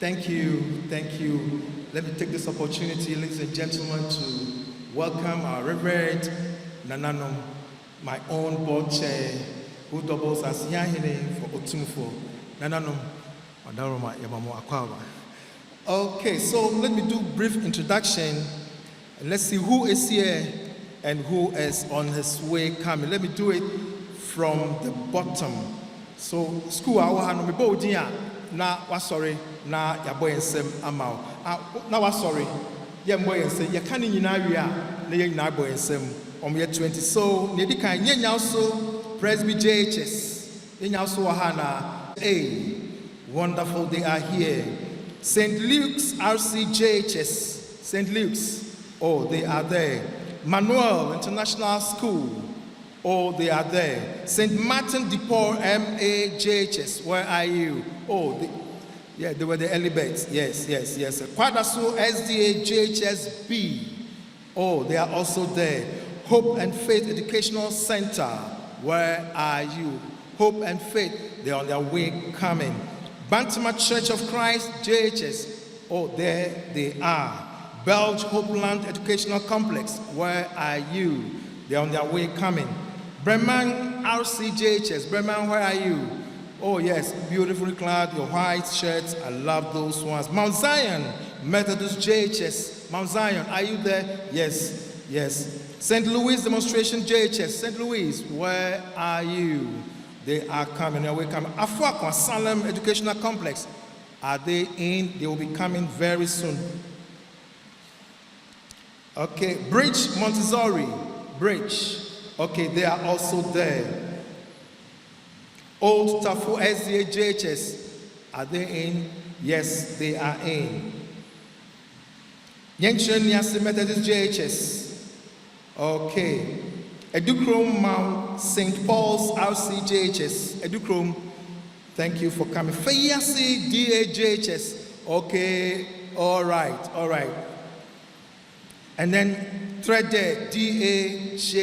Thank you. Let me take this opportunity, ladies and gentlemen, to welcome our Reverend Nananom, my own board chair, who doubles as Yahine for Otumfuo. Nananom, Adaroma Yamamo Akwawa. Okay, so let me do a brief introduction. Let's see who is here and who is on his way coming. Let me do it from the bottom. So, school hour, no me bodia. Na wasori na yaboy ensem amao. Na wasori ye boy ensem ye kan nyina wi a na ye nyina boy ensem ye 20. So ne di kan ye nya so Presby JHS ye nya so ha na wonderful they are here. St. Luke's RCJHS, St. Luke's, oh they are there. Manuel International School, oh they are there. St. Martin de Paul MAJHS, where are you? Oh, they were the early birds. Yes. Kwadaso SDA JHSB. Oh, they are also there. Hope and Faith Educational Center. Where are you? Hope and Faith. They are on their way coming. Bantama Church of Christ JHS. Oh, there they are. Belge Hopeland Educational Complex. Where are you? They are on their way coming. Bremen RCJHS. Bremen, where are you? Oh yes, beautifully clad, your white shirts, I love those ones. Mount Zion, Methodist JHS. Mount Zion, are you there? Yes. St. Louis Demonstration JHS. St. Louis, where are you? They are coming, they will come. Afuakwa Salem Educational Complex, are they in? They will be coming very soon. Okay, Bridge Montessori, Bridge. Okay, they are also there. Old Tafu SDA JHS, are they in? Yes, they are in. Yenchen Niasi Methodist JHS. Okay. Edukrom Mount St. Paul's RCJHS. Edukrom, thank you for coming. Fayasi DAJHS. Okay, all right. And then Threaded DAJHS.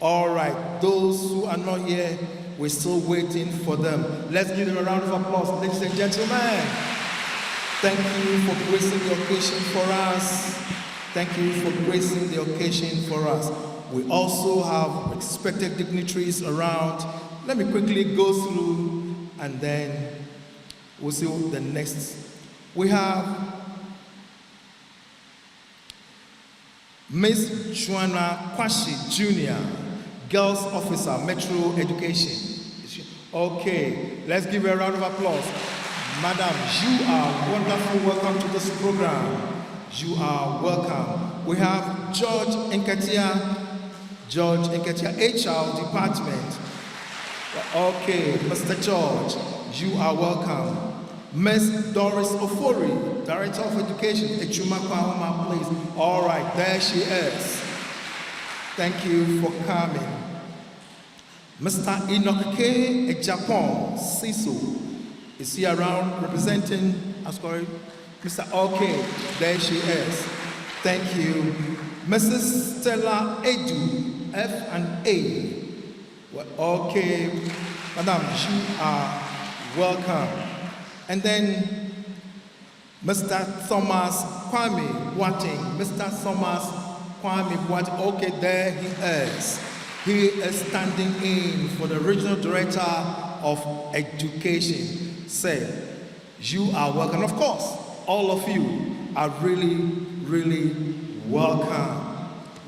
All right, those who are not here, we're still waiting for them. Let's give them a round of applause, ladies and gentlemen. Thank you for gracing the occasion for us. We also have respected dignitaries around. Let me quickly go through and then we'll see the next. We have Miss Joanna Kwashi Jr., Girls Officer, Metro Education. Okay, let's give her a round of applause. Madam, you are wonderful. Welcome to this program. You are welcome. We have George Nketia, HR Department. Okay, Mr. George, you are welcome. Ms. Doris Ofori, Director of Education, Echumakwa, please. All right, there she is. Thank you for coming. Mr. Enoch K. Japan, CISO, is he around representing, Mr. OK, there she is. Thank you. Mrs. Stella Edu, F&A. Well, okay, Madam, you are welcome. And then Mr. Thomas Kwame Boateng, okay, there he is. He is standing in for the Regional Director of Education. Say, you are welcome. Of course, all of you are really welcome.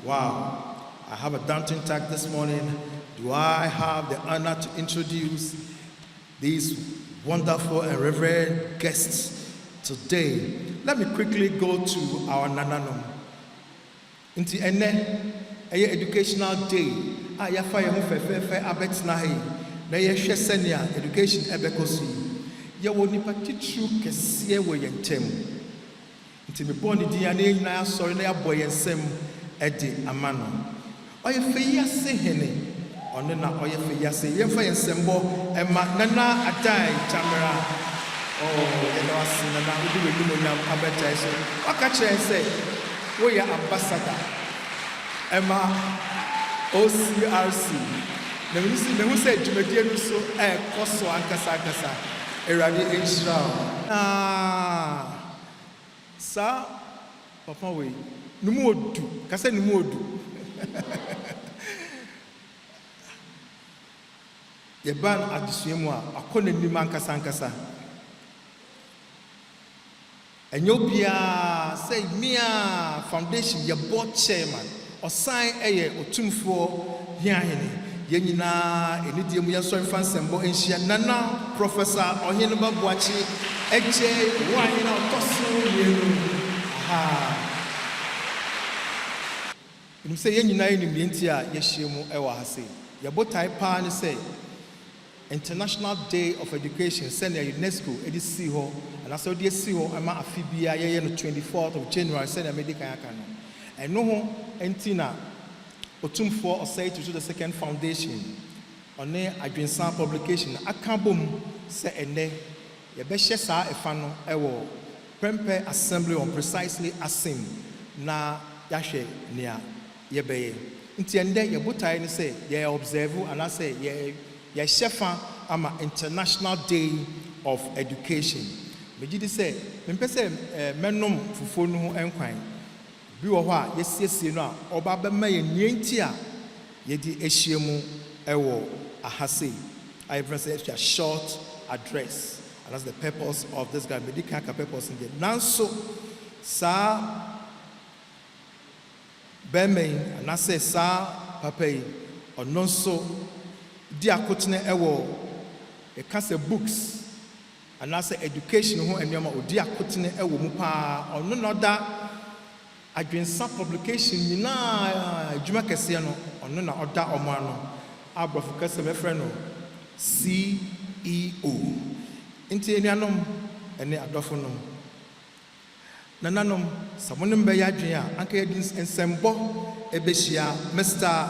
Wow, I have a daunting task this morning. Do I have the honor to introduce these wonderful and reverend guests today? Let me quickly go to our Nananom. Inti ene educational day. Ya fa ye ho fefefe abetna he. Na ye hwe senia education ebekosi. Ye wo nipa titru kese wo ye ntem. Inti me born di ya na nyina asori na ya boy ensem edi amano. Oye fe yase hene. Ono na oye fe yase. Ye fa yensembo ema nana adai camera. Oh, ye no asina na udi we du no nyam abeta so. Waka kire say we are ambassador. Emma OCRC. Na we see me who said Jumedie no so koso ankasa. Eradi Israel. Sa papa we numu odu kase numu odu yeban adesua mu a akɔ n'anim ankasa enyo bia say mia foundation ye board chairman osan eye Otumfuo hiahene ye nyina enidie mu ye so mfansembo enhia nana professor Oheneba Boakye eje wahena otoso yenu say ye nyina enim ye ntia ye hye mu ewa ha say ye botai pa ne say International Day of Education send UNESCO edisi ho and as odi esi ho ama afibia ye no 24th of January send medical aka no eno ho enti na Otumfuo osai to the second foundation one adwensan publication aka bom se ene ye be hye saa efa no ewo Prempe Assembly on precisely asim na yahwe nea ye beye nti ende ye botai ne say ye observe and I say ye shefa ama International Day of Education. Megidi say mempe say menom fufuo no ho enkwan bi wo ho a yesiesie no a oba be ma ye nienti a ye di ehie mu ewo ahase. I present a short address and that's the purpose of this guy medical purpose in the nanso sa bemen and I say sa papa ono so di akotene ewo e kase books and I say education ho enema odi akotene ewo mu pa ono no da adwensa publication nyina adwuma kese no ono na oda omo ano abrofu kase me friend no CEO nti enuanom ene adofo nom nananom samonim be ya adwen a anka ye nsembo ebehia Mr.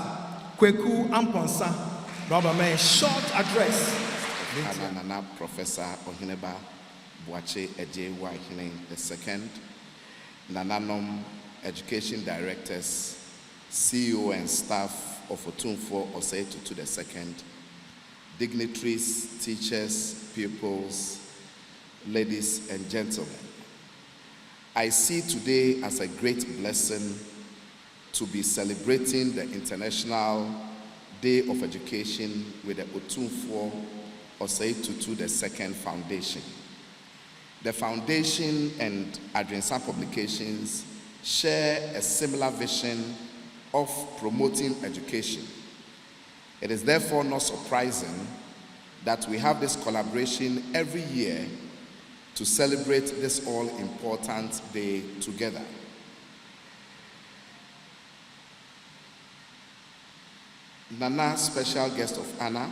Kweku Amponsa Baba may short address. Nana Professor Oheneba Boakye Eje Wahine II, Nananom Education Directors, CEO and staff of Otumfuo Osei Tutu II, dignitaries, teachers, pupils, ladies and gentlemen. I see today as a great blessing to be celebrating the International Day of Education with the Otumfuo Osei Tutu II Foundation. The foundation and Adwensa Publications share a similar vision of promoting education. It is therefore not surprising that we have this collaboration every year to celebrate this all-important day together. Nana, special guest of honor,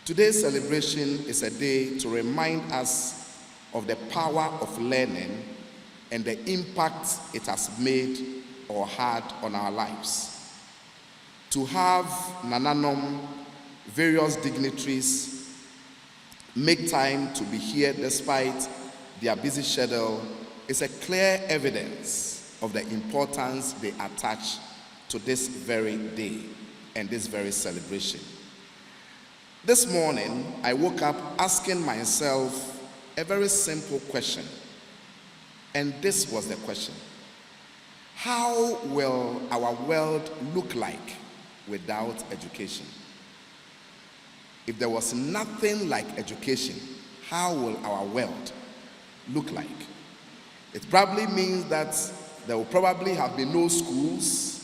today's celebration is a day to remind us of the power of learning and the impact it has made or had on our lives. To have Nananom, various dignitaries, make time to be here despite their busy schedule is a clear evidence of the importance they attach to this very day and this very celebration. This morning, I woke up asking myself a very simple question. And this was the question: how will our world look like without education? If there was nothing like education, how will our world look like? It probably means that there will probably have been no schools.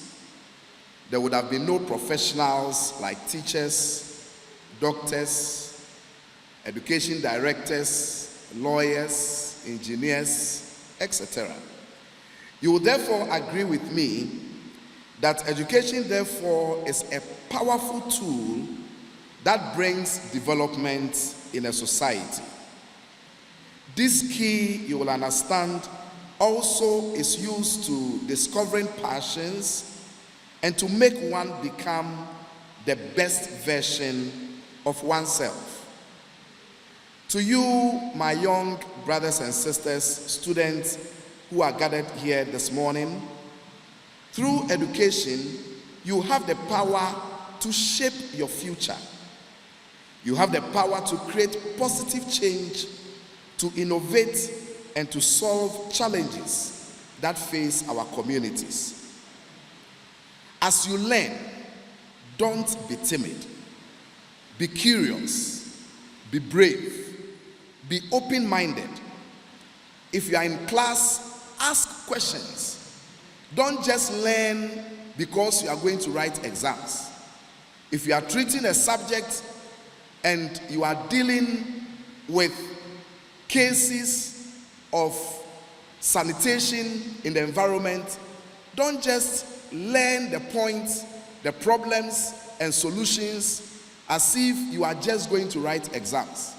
There would have been no professionals like teachers, doctors, education directors, lawyers, engineers, etc. You will therefore agree with me that education therefore is a powerful tool that brings development in a society. This key, you will understand, also is used to discovering passions and to make one become the best version of oneself. To you, my young brothers and sisters, students who are gathered here this morning, through education, you have the power to shape your future. You have the power to create positive change, to innovate, and to solve challenges that face our communities. As you learn, don't be timid. Be curious. Be brave. Be open-minded. If you are in class, ask questions. Don't just learn because you are going to write exams. If you are treating a subject and you are dealing with cases of sanitation in the environment, don't just learn the points, the problems, and solutions as if you are just going to write exams,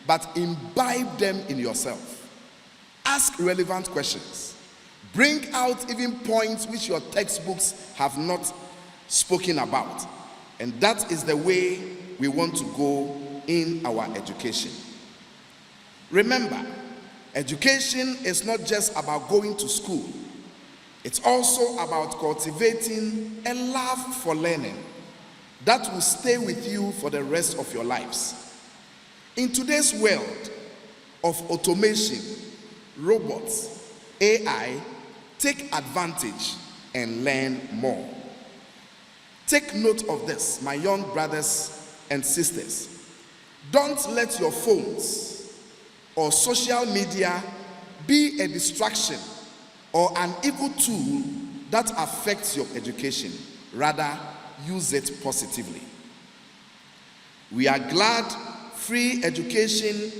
but imbibe them in yourself. Ask relevant questions. Bring out even points which your textbooks have not spoken about. And that is the way we want to go in our education. Remember, education is not just about going to school. It's also about cultivating a love for learning that will stay with you for the rest of your lives. In today's world of automation, robots, AI, take advantage and learn more. Take note of this, my young brothers and sisters. Don't let your phones or social media be a distraction or an evil tool that affects your education. Rather, use it positively. We are glad free education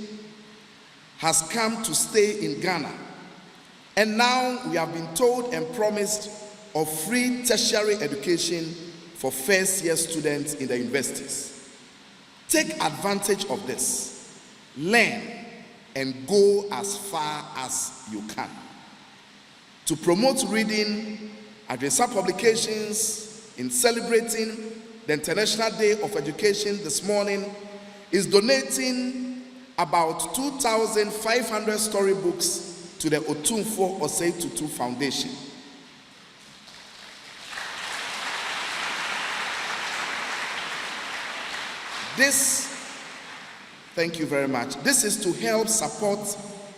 has come to stay in Ghana. And now we have been told and promised of free tertiary education for first-year students in the universities. Take advantage of this. Learn and go as far as you can. To promote reading, Adresa Publications, in celebrating the International Day of Education this morning, is donating about 2,500 storybooks to the Otumfuo Osei Tutu Foundation. Thank you very much. This is to help support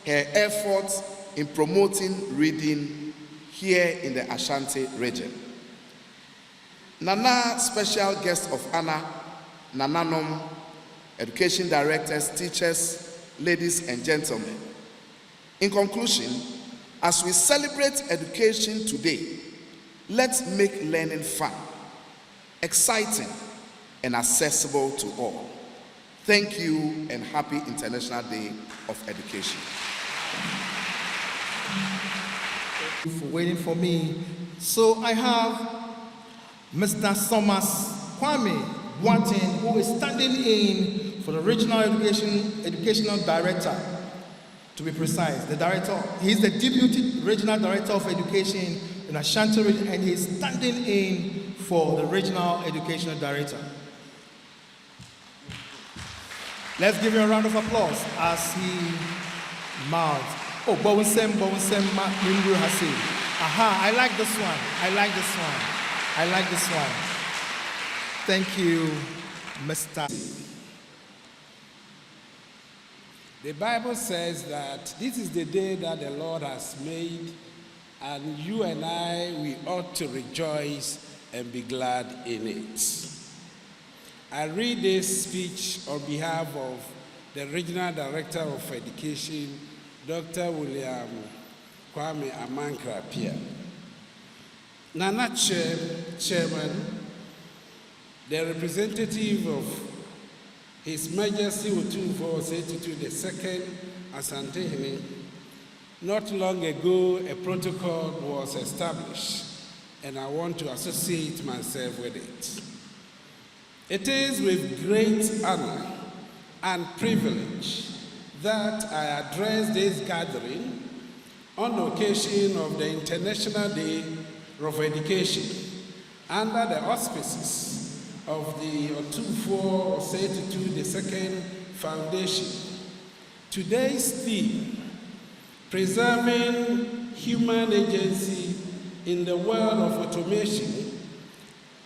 her efforts in promoting reading here in the Ashanti region. Nana, special guest of honor, Nananom, education directors, teachers, ladies and gentlemen. In conclusion, as we celebrate education today, let's make learning fun, exciting, and accessible to all. Thank you and happy International Day of Education. Thank you for waiting for me. So I have Mr. Thomas Kwame Boateng, who is standing in for the Regional Educational Director, to be precise. The director, he's the Deputy Regional Director of Education in Ashanti region, and he's standing in for the Regional Educational Director. Let's give him a round of applause as he mounts. Oh, Bowensem Mindu Hasi. Aha, I like this one. I like this one. I like this one. Thank you, Mr. The Bible says that this is the day that the Lord has made, and you and I, we ought to rejoice and be glad in it. I read this speech on behalf of the Regional Director of Education, Dr. William Kwame Amankrapia. Nana Chairman, the representative of His Majesty Otumfuo II Asantehene, not long ago a protocol was established, and I want to associate myself with it. It is with great honor and privilege that I address this gathering on the occasion of the International Day of Education under the auspices of the Otumfuo Osei Tutu II Foundation. Today's theme, preserving human agency in the world of automation,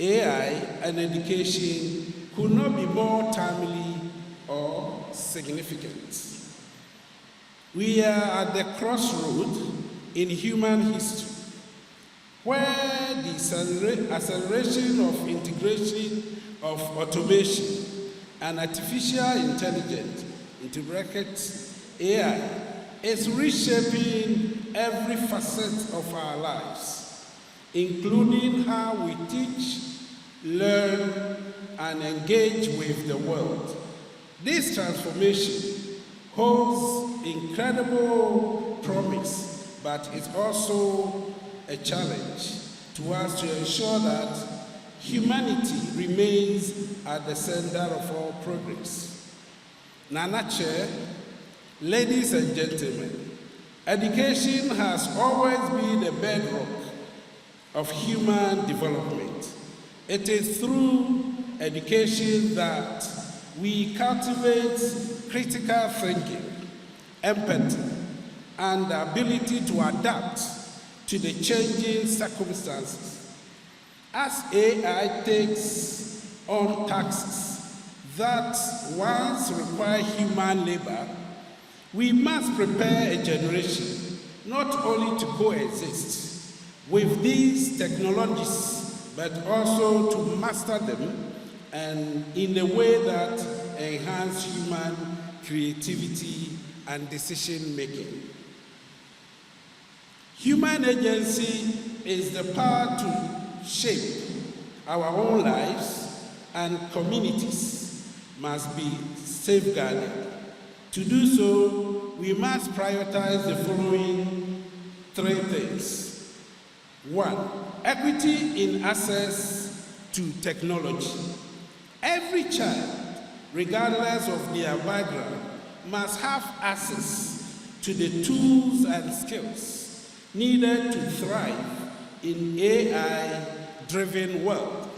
AI, and education, could not be more timely or significant. We are at the crossroad in human history where the acceleration of integration of automation and artificial intelligence, into brackets AI, is reshaping every facet of our lives, including how we teach, learn, and engage with the world. This transformation holds incredible promise, but it's also a challenge to us to ensure that humanity remains at the center of all progress. Nana Chair, ladies and gentlemen, education has always been the bedrock of human development. It is through education that we cultivate critical thinking, empathy, and the ability to adapt to the changing circumstances. As AI takes on tasks that once required human labor, we must prepare a generation not only to coexist with these technologies, but also to master them and in a way that enhance human creativity and decision making. Human agency is the power to shape our own lives, and communities must be safeguarded. To do so, we must prioritize the following three things. 1, equity in access to technology. Every child, regardless of their background, must have access to the tools and skills needed to thrive in AI-driven world.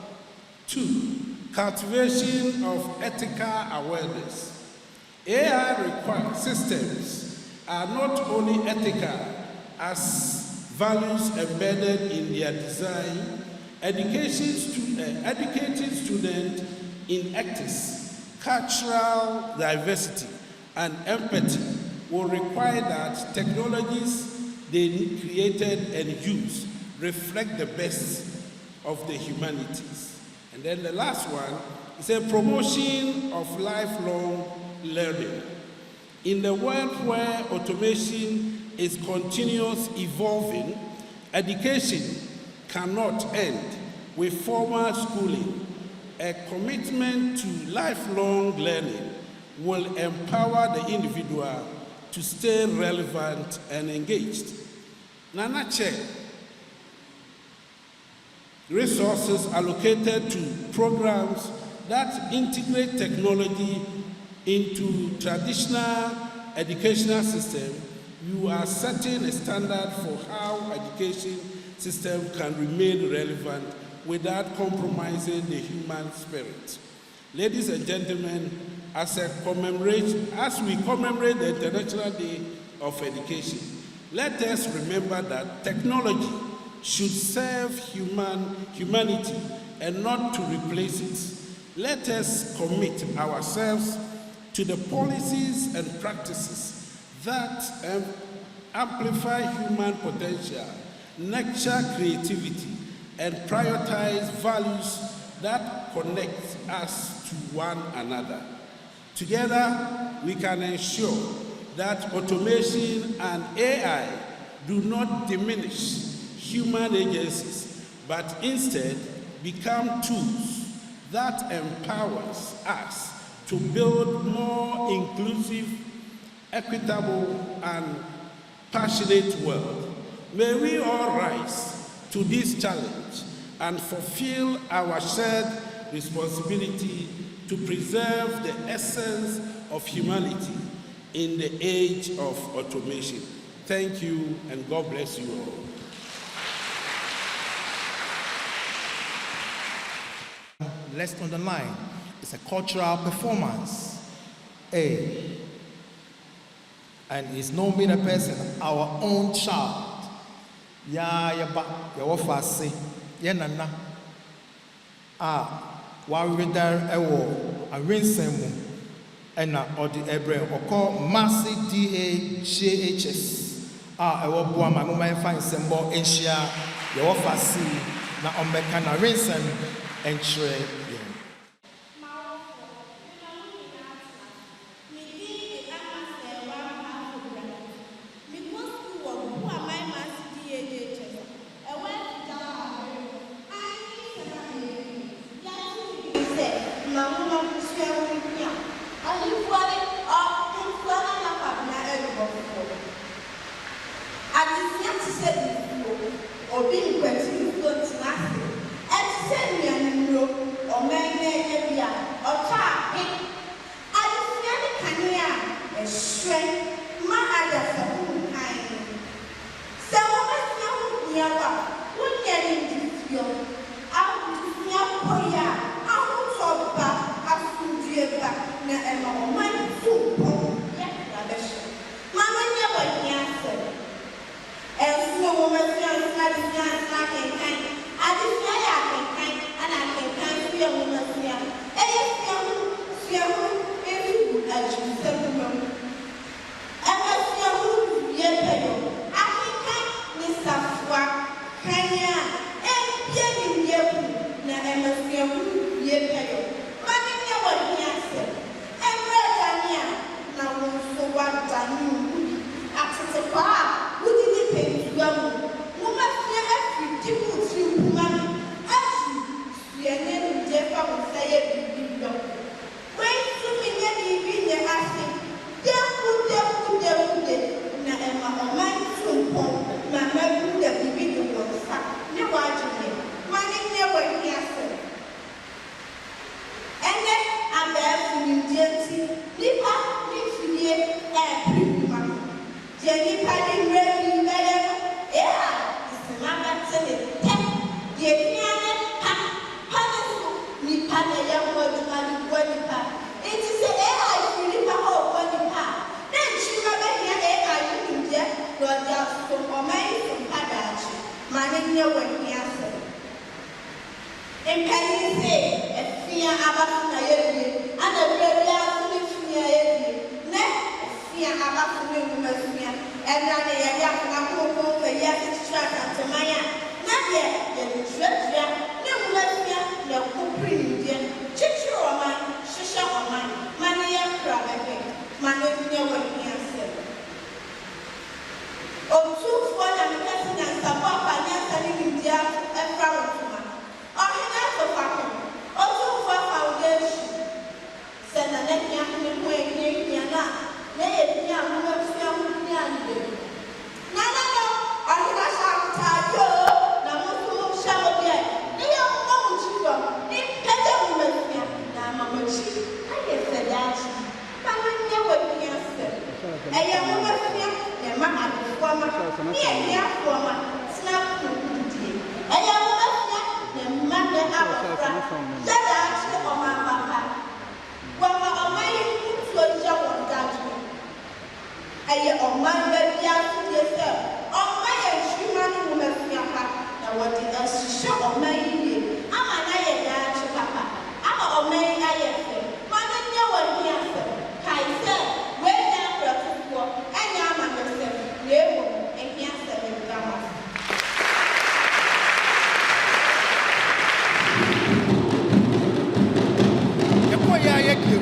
2, cultivation of ethical awareness. AI systems are not only ethical as values embedded in their design. Educating students in ethics, cultural diversity, and empathy will require that technologies they created and use reflect the best of the humanities. And then the last one is a promotion of lifelong learning. In the world where automation is continuously evolving, education cannot end with formal schooling. A commitment to lifelong learning will empower the individual to stay relevant and engaged. Nana Chair, resources allocated to programs that integrate technology into traditional educational system, you are setting a standard for how education system can remain relevant without compromising the human spirit. Ladies and gentlemen, as we commemorate the International Day of Education, let us remember that technology should serve humanity and not to replace it. Let us commit ourselves to the policies and practices that amplify human potential, nurture creativity, and prioritize values that connect us to one another. Together, we can ensure that automation and AI do not diminish human agencies, but instead become tools that empowers us to build more inclusive, equitable, and passionate world. May we all rise to this challenge and fulfill our shared responsibility to preserve the essence of humanity in the age of automation. Thank you, and God bless you all. Let's underline, it's a cultural performance. A. And it's no mere person, our own child. Ya ba, ya wafase, ya nana. Wa redar ewo, a rinsemu. ɛna ɔde ɛbrɛ ɔkɔ Mercy DHS a ɛwɔ Boama no ma yɛfa nsɛmbɔ nhyia yɛwɔ Fasi na ɔmmɛka na rensɛm ɛnkyerɛ yɛn. Otumfuo na mekasi na nsabo apanya sani India efra wotuma. Ohina to fako. Otumfuo foundation. Sena na nya me ho enya na ye nya mo afia mo nya ande. Na no ohina sha kutajo na mo so sha obi. Ni yo mo mo chido. Ni pede mo mafia na mamachi. Aye fedachi. Mama nya wo nya se. Eye mo mafia ma abofoma ni ehia foma snap to die eya mo bafia na ma na abofra dada achi o ma papa wa ma o ma yi kutu oja won daju eye o ma ba bia su de se o ma ye hwima no mo bafia pa na wo de ashisho o ma yi ama na ye da achi papa ama o ma yi aye fe ma na nya wo hia se kai se we nya pratuo enya ama me se lewo ehia se me drama ya ye ki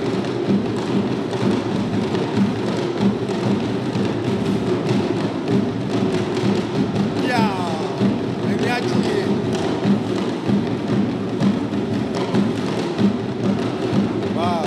ya ehia ji wow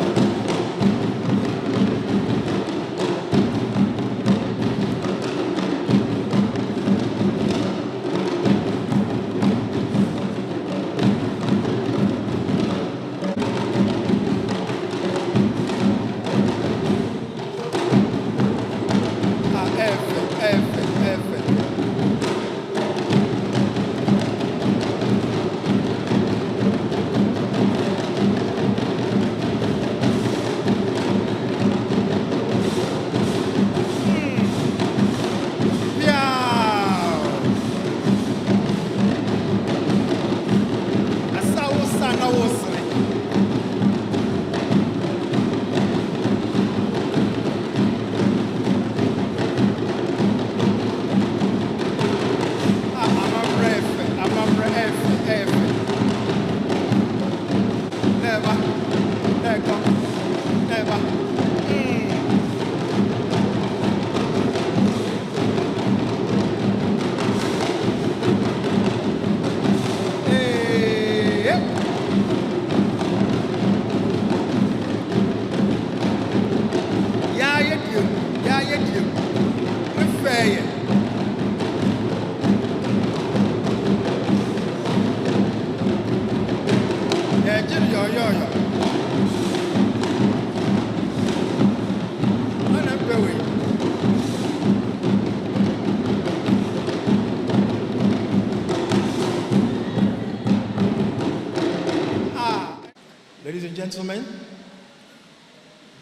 Ladies and gentlemen,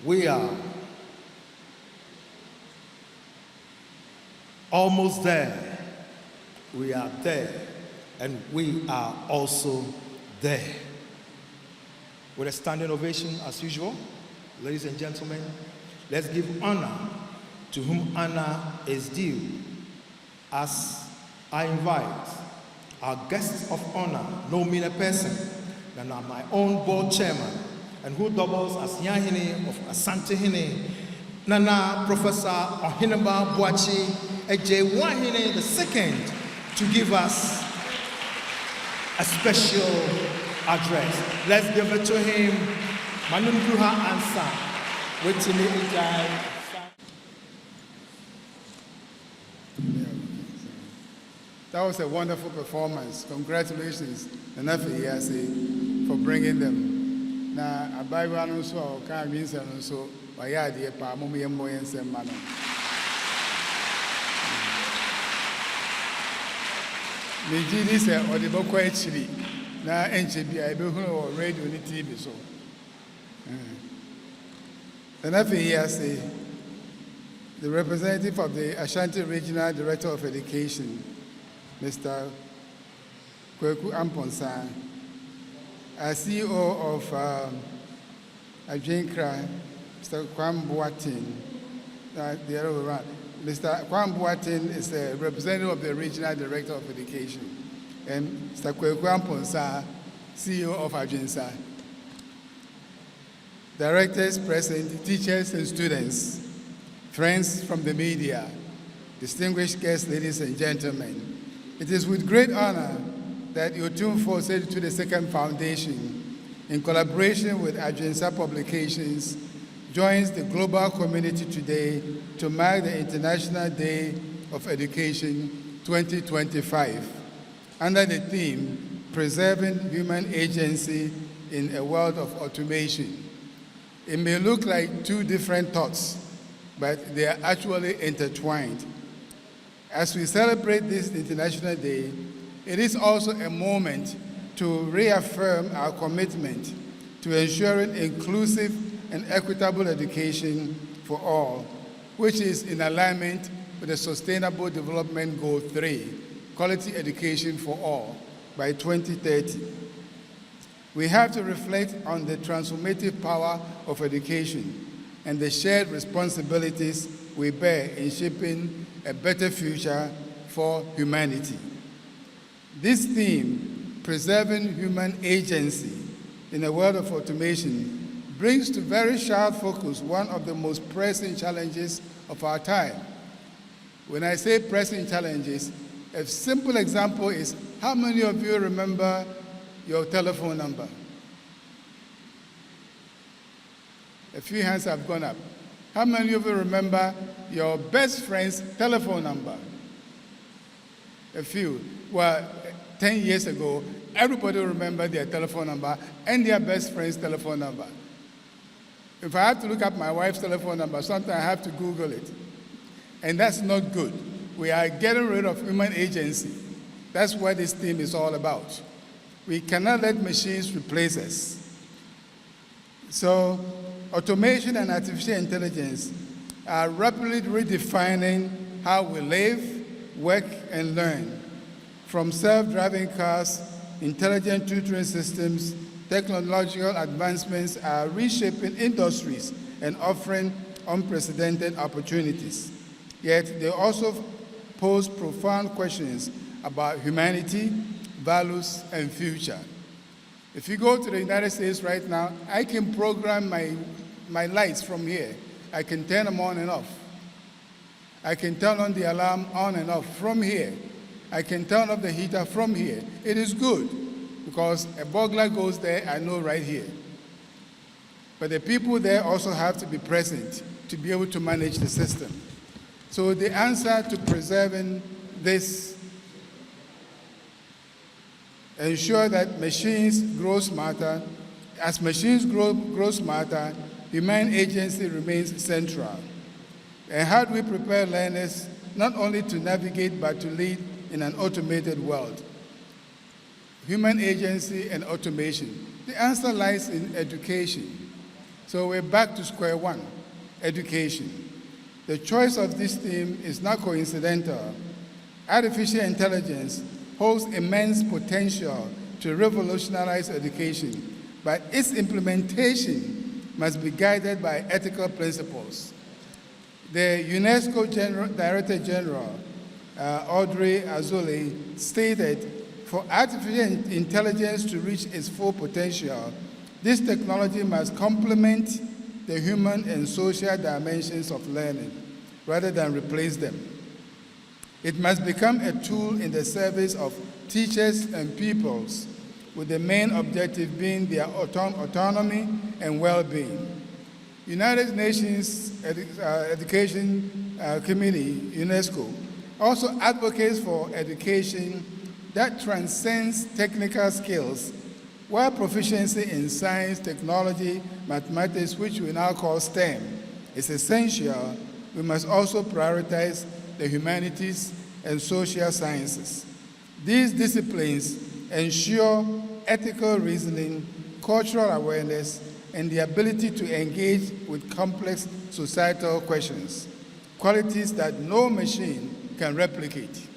we are almost there. We are there, and we are also there. With a standing ovation, as usual, ladies and gentlemen, let's give honor to whom honor is due. As I invite our guests of honor, no meaner person than my own board chairman, and who doubles as Yahine of Asante Hine, Nana Professor Ohineba Boachi Eje Wahine II, to give us a special address. Let's give it to him. Manum Bruha answer. Wait till That was a wonderful performance. Congratulations, Nanafe Yase, for bringing them. Now, a Bible also, or can means and also, by idea, Pammy and Moyens and Manon. Nijidi said, or the book actually, now NCB, I don't know, radio and TV. So, Nanafe Yase, the representative of the Ashanti Regional Director of Education, Mr. Kweku Amponsa, CEO of Ajinkra, Mr. Kwam Boatin, the other way around. Mr. Kwam Boatin is the representative of the Regional Director of Education, and Mr. Kweku Amponsa, CEO of Ajinkra. Directors present, teachers and students, friends from the media, distinguished guests, ladies and gentlemen. It is with great honor that Otumfuo to the Second Foundation, in collaboration with Agensa Publications, joins the global community today to mark the International Day of Education 2025 under the theme, Preserving Human Agency in a World of Automation. It may look like two different thoughts, but they are actually intertwined. As we celebrate this International Day, it is also a moment to reaffirm our commitment to ensuring inclusive and equitable education for all, which is in alignment with the Sustainable Development Goal 3, Quality Education for All, by 2030. We have to reflect on the transformative power of education and the shared responsibilities we bear in shaping a better future for humanity. This theme, preserving human agency in a world of automation, brings to very sharp focus one of the most pressing challenges of our time. When I say pressing challenges, a simple example is, how many of you remember your telephone number? A few hands have gone up. How many of you remember your best friend's telephone number? A few. Well, 10 years ago, everybody remembered their telephone number and their best friend's telephone number. If I have to look up my wife's telephone number, sometimes I have to Google it. And that's not good. We are getting rid of human agency. That's what this theme is all about. We cannot let machines replace us. So, automation and artificial intelligence are rapidly redefining how we live, work, and learn. From self-driving cars, intelligent tutoring systems, technological advancements are reshaping industries and offering unprecedented opportunities. Yet they also pose profound questions about humanity, values, and future. If you go to the United States right now, I can program my lights from here. I can turn them on and off. I can turn on the alarm on and off from here. I can turn off the heater from here. It is good because a burglar goes there, I know right here. But the people there also have to be present to be able to manage the system. So the answer to preserving this, ensure that machines grow smarter, as machines grow smarter, human agency remains central. And how do we prepare learners not only to navigate but to lead in an automated world? Human agency and automation. The answer lies in education. So we're back to square one, education. The choice of this theme is not coincidental. Artificial intelligence holds immense potential to revolutionize education, but its implementation must be guided by ethical principles. The UNESCO Director General, Audrey Azoulay, stated, for artificial intelligence to reach its full potential, this technology must complement the human and social dimensions of learning rather than replace them. It must become a tool in the service of teachers and pupils, with the main objective being their autonomy and well-being. United Nations Education Committee, UNESCO, also advocates for education that transcends technical skills, while proficiency in science, technology, mathematics, which we now call STEM, is essential. We must also prioritize the humanities and social sciences. These disciplines ensure ethical reasoning, cultural awareness, and the ability to engage with complex societal questions, qualities that no machine can replicate.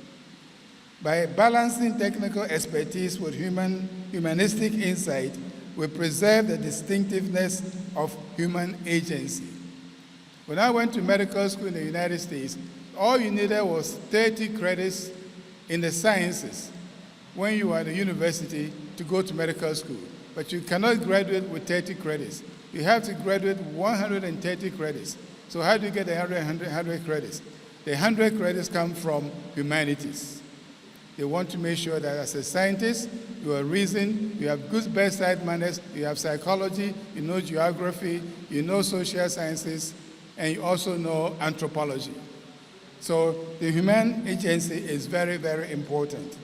By balancing technical expertise with humanistic insight, we preserve the distinctiveness of human agency. When I went to medical school in the United States, all you needed was 30 credits in the sciences when you were at the university to go to medical school. But you cannot graduate with 30 credits. You have to graduate 130 credits. So how do you get the 100 credits? The 100 credits come from humanities. They want to make sure that as a scientist, you are reasoned, you have good bedside manners, you have psychology, you know geography, you know social sciences, and you also know anthropology. So the human agency is very, very important.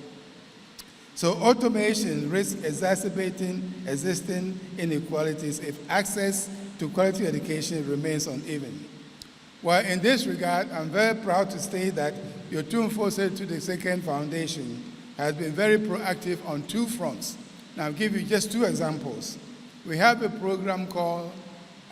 So automation risks exacerbating existing inequalities if access to quality education remains uneven. Well, in this regard, I'm very proud to state that the Otumfuo to the Second Foundation has been very proactive on two fronts. Now, I'll give you just two examples. We have a program called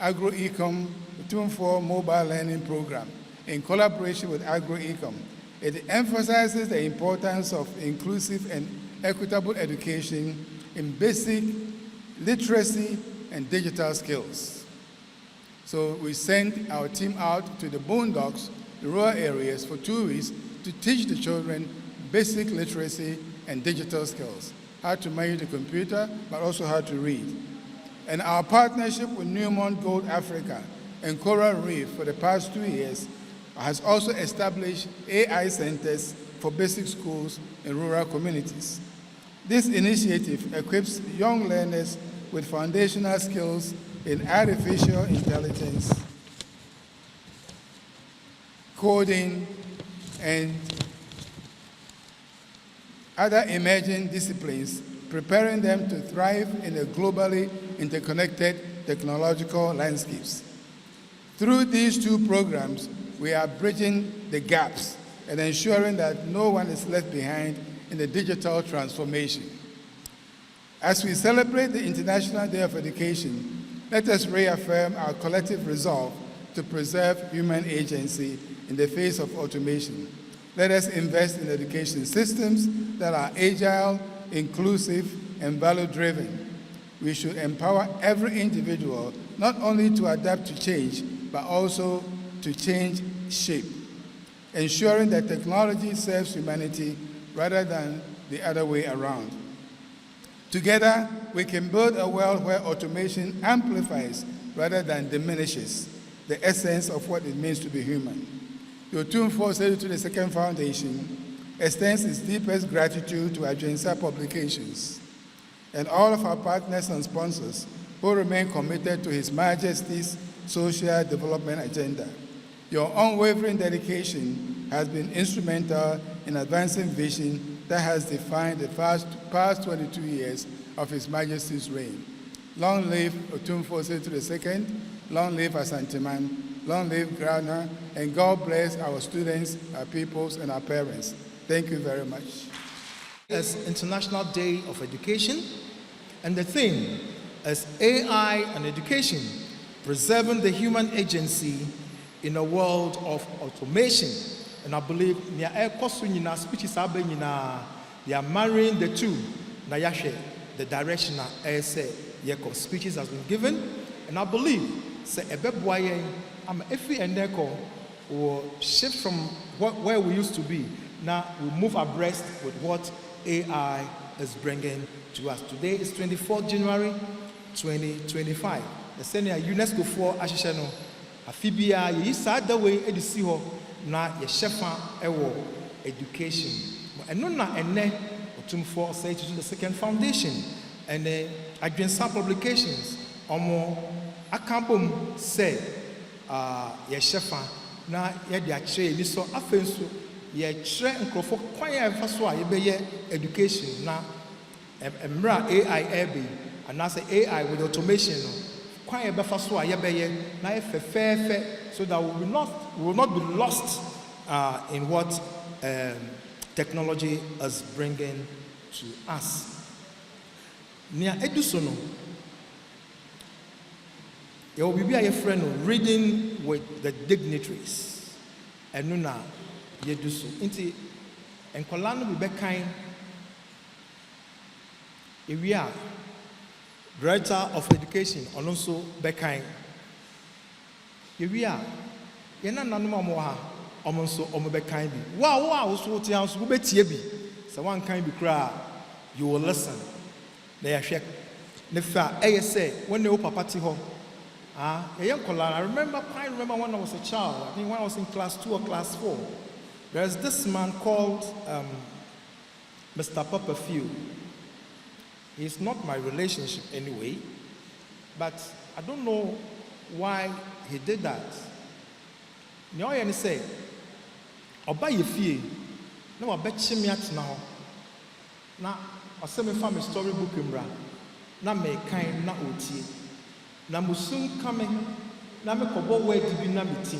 AgroEcom, Otumfuo Mobile Learning Program, in collaboration with AgroEcom. It emphasizes the importance of inclusive and equitable education in basic literacy and digital skills. So we sent our team out to the boondocks, the rural areas, for 2 weeks to teach the children basic literacy and digital skills, how to manage the computer, but also how to read. And our partnership with Newmont Gold Africa and Coral Reef for the past 2 years has also established AI centers for basic schools in rural communities. This initiative equips young learners with foundational skills in artificial intelligence, coding, and other emerging disciplines, preparing them to thrive in a globally interconnected technological landscapes. Through these two programs, we are bridging the gaps and ensuring that no one is left behind in the digital transformation. As we celebrate the International Day of Education, let us reaffirm our collective resolve to preserve human agency in the face of automation. Let us invest in education systems that are agile, inclusive, and value-driven. We should empower every individual not only to adapt to change, but also to change shape, ensuring that technology serves humanity rather than the other way around. Together, we can build a world where automation amplifies rather than diminishes the essence of what it means to be human. The Otumfuo to the Second Foundation extends its deepest gratitude to Adwensa Publications and all of our partners and sponsors who remain committed to His Majesty's social development agenda. Your unwavering dedication has been instrumental in advancing vision that has defined the past 22 years of His Majesty's reign. Long live Otumfuo II. Long live Asanteman. Long live Ghana. And God bless our students, our pupils, and our parents. Thank you very much. It's International Day of Education, and the theme is AI and Education, Preserving the Human Agency in a World of Automation. And I believe they are marrying the two. The direction speeches has been given, and I believe will shift from where we used to be. Now we move abreast with what AI is bringing to us. Today is 24th January 2025. The senior UNESCO for Ashishano, Afibia, ye sad the way edisiho, na ye shefa ewo education. And no ene Otumfuo say to the second foundation, and Adriansa publications, omo akampum say ye shefa na ye de ache ni so afenso ye chere nkrofo kwan ya fa so a ye be education na emra AI ebe and say AI with automation no kwan ye be fa so a ye be na ye fefefe so that we will not be lost in what technology is bringing to us. Nia edusono ye will be a friend reading with the dignitaries enuna ye do so nti enkola no be kind ewia director of education also be kind ewia ye na nanom amo ha omo so omo be kind bi wa so ti an so be tie bi so one kind bi kra you will listen na ya hwek ne fa say when the papa ti ho I remember when I was a child, I think when I was in class 2 or class 4, there's this man called Mr. Opemsuo. He's not my relationship anyway, but I don't know why he did that. You know, you say, Oba ye fie, no abechi me atena ho. Na aseme fa me storybook mra, na me kan na otie. Na musum kame na me kobo word bi na meti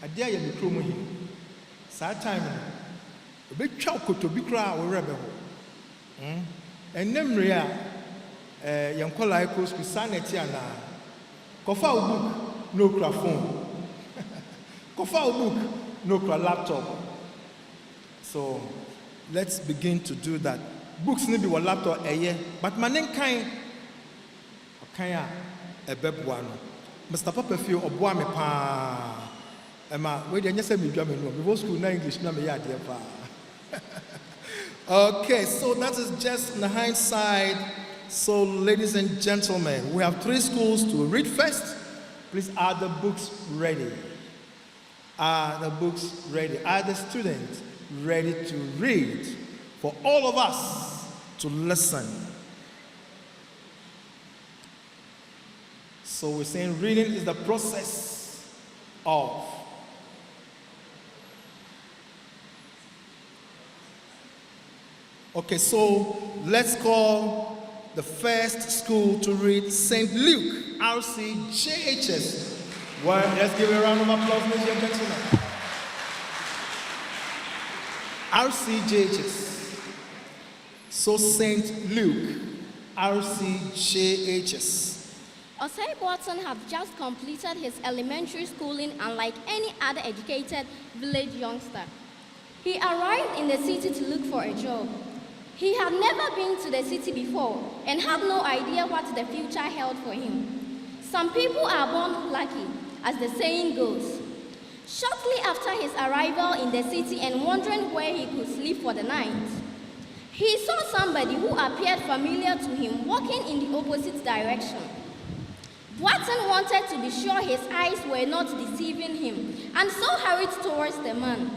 ade aye me kromo hi saa time no obetwa kotobi kra wo rebe ho ennemre a yenkola eco school sanity ana kofa book no kra phone kofa book no kra laptop. So let's begin to do that. Books need be wa laptop but manen kan a Ebebuano. Mr. Opemsuo oboa me pa. Emma, we dey nyese me dwa me no. Me school na English na me yade pa. Okay, so that is just in hindsight. So ladies and gentlemen, we have 3 schools to read first. Please, are the books ready? Are the books ready? Are the students ready to read? For all of us to listen. So we're saying reading is the process of okay, so let's call the first school to read St. Luke, RCJHS. Well, let's give a round of applause, ladies and gentlemen. RCJHS. So St. Luke, RCJHS. Osei Watson had just completed his elementary schooling unlike any other educated village youngster. He arrived in the city to look for a job. He had never been to the city before and had no idea what the future held for him. Some people are born lucky, as the saying goes. Shortly after his arrival in the city and wondering where he could sleep for the night, he saw somebody who appeared familiar to him walking in the opposite direction. Watson wanted to be sure his eyes were not deceiving him and so hurried towards the man.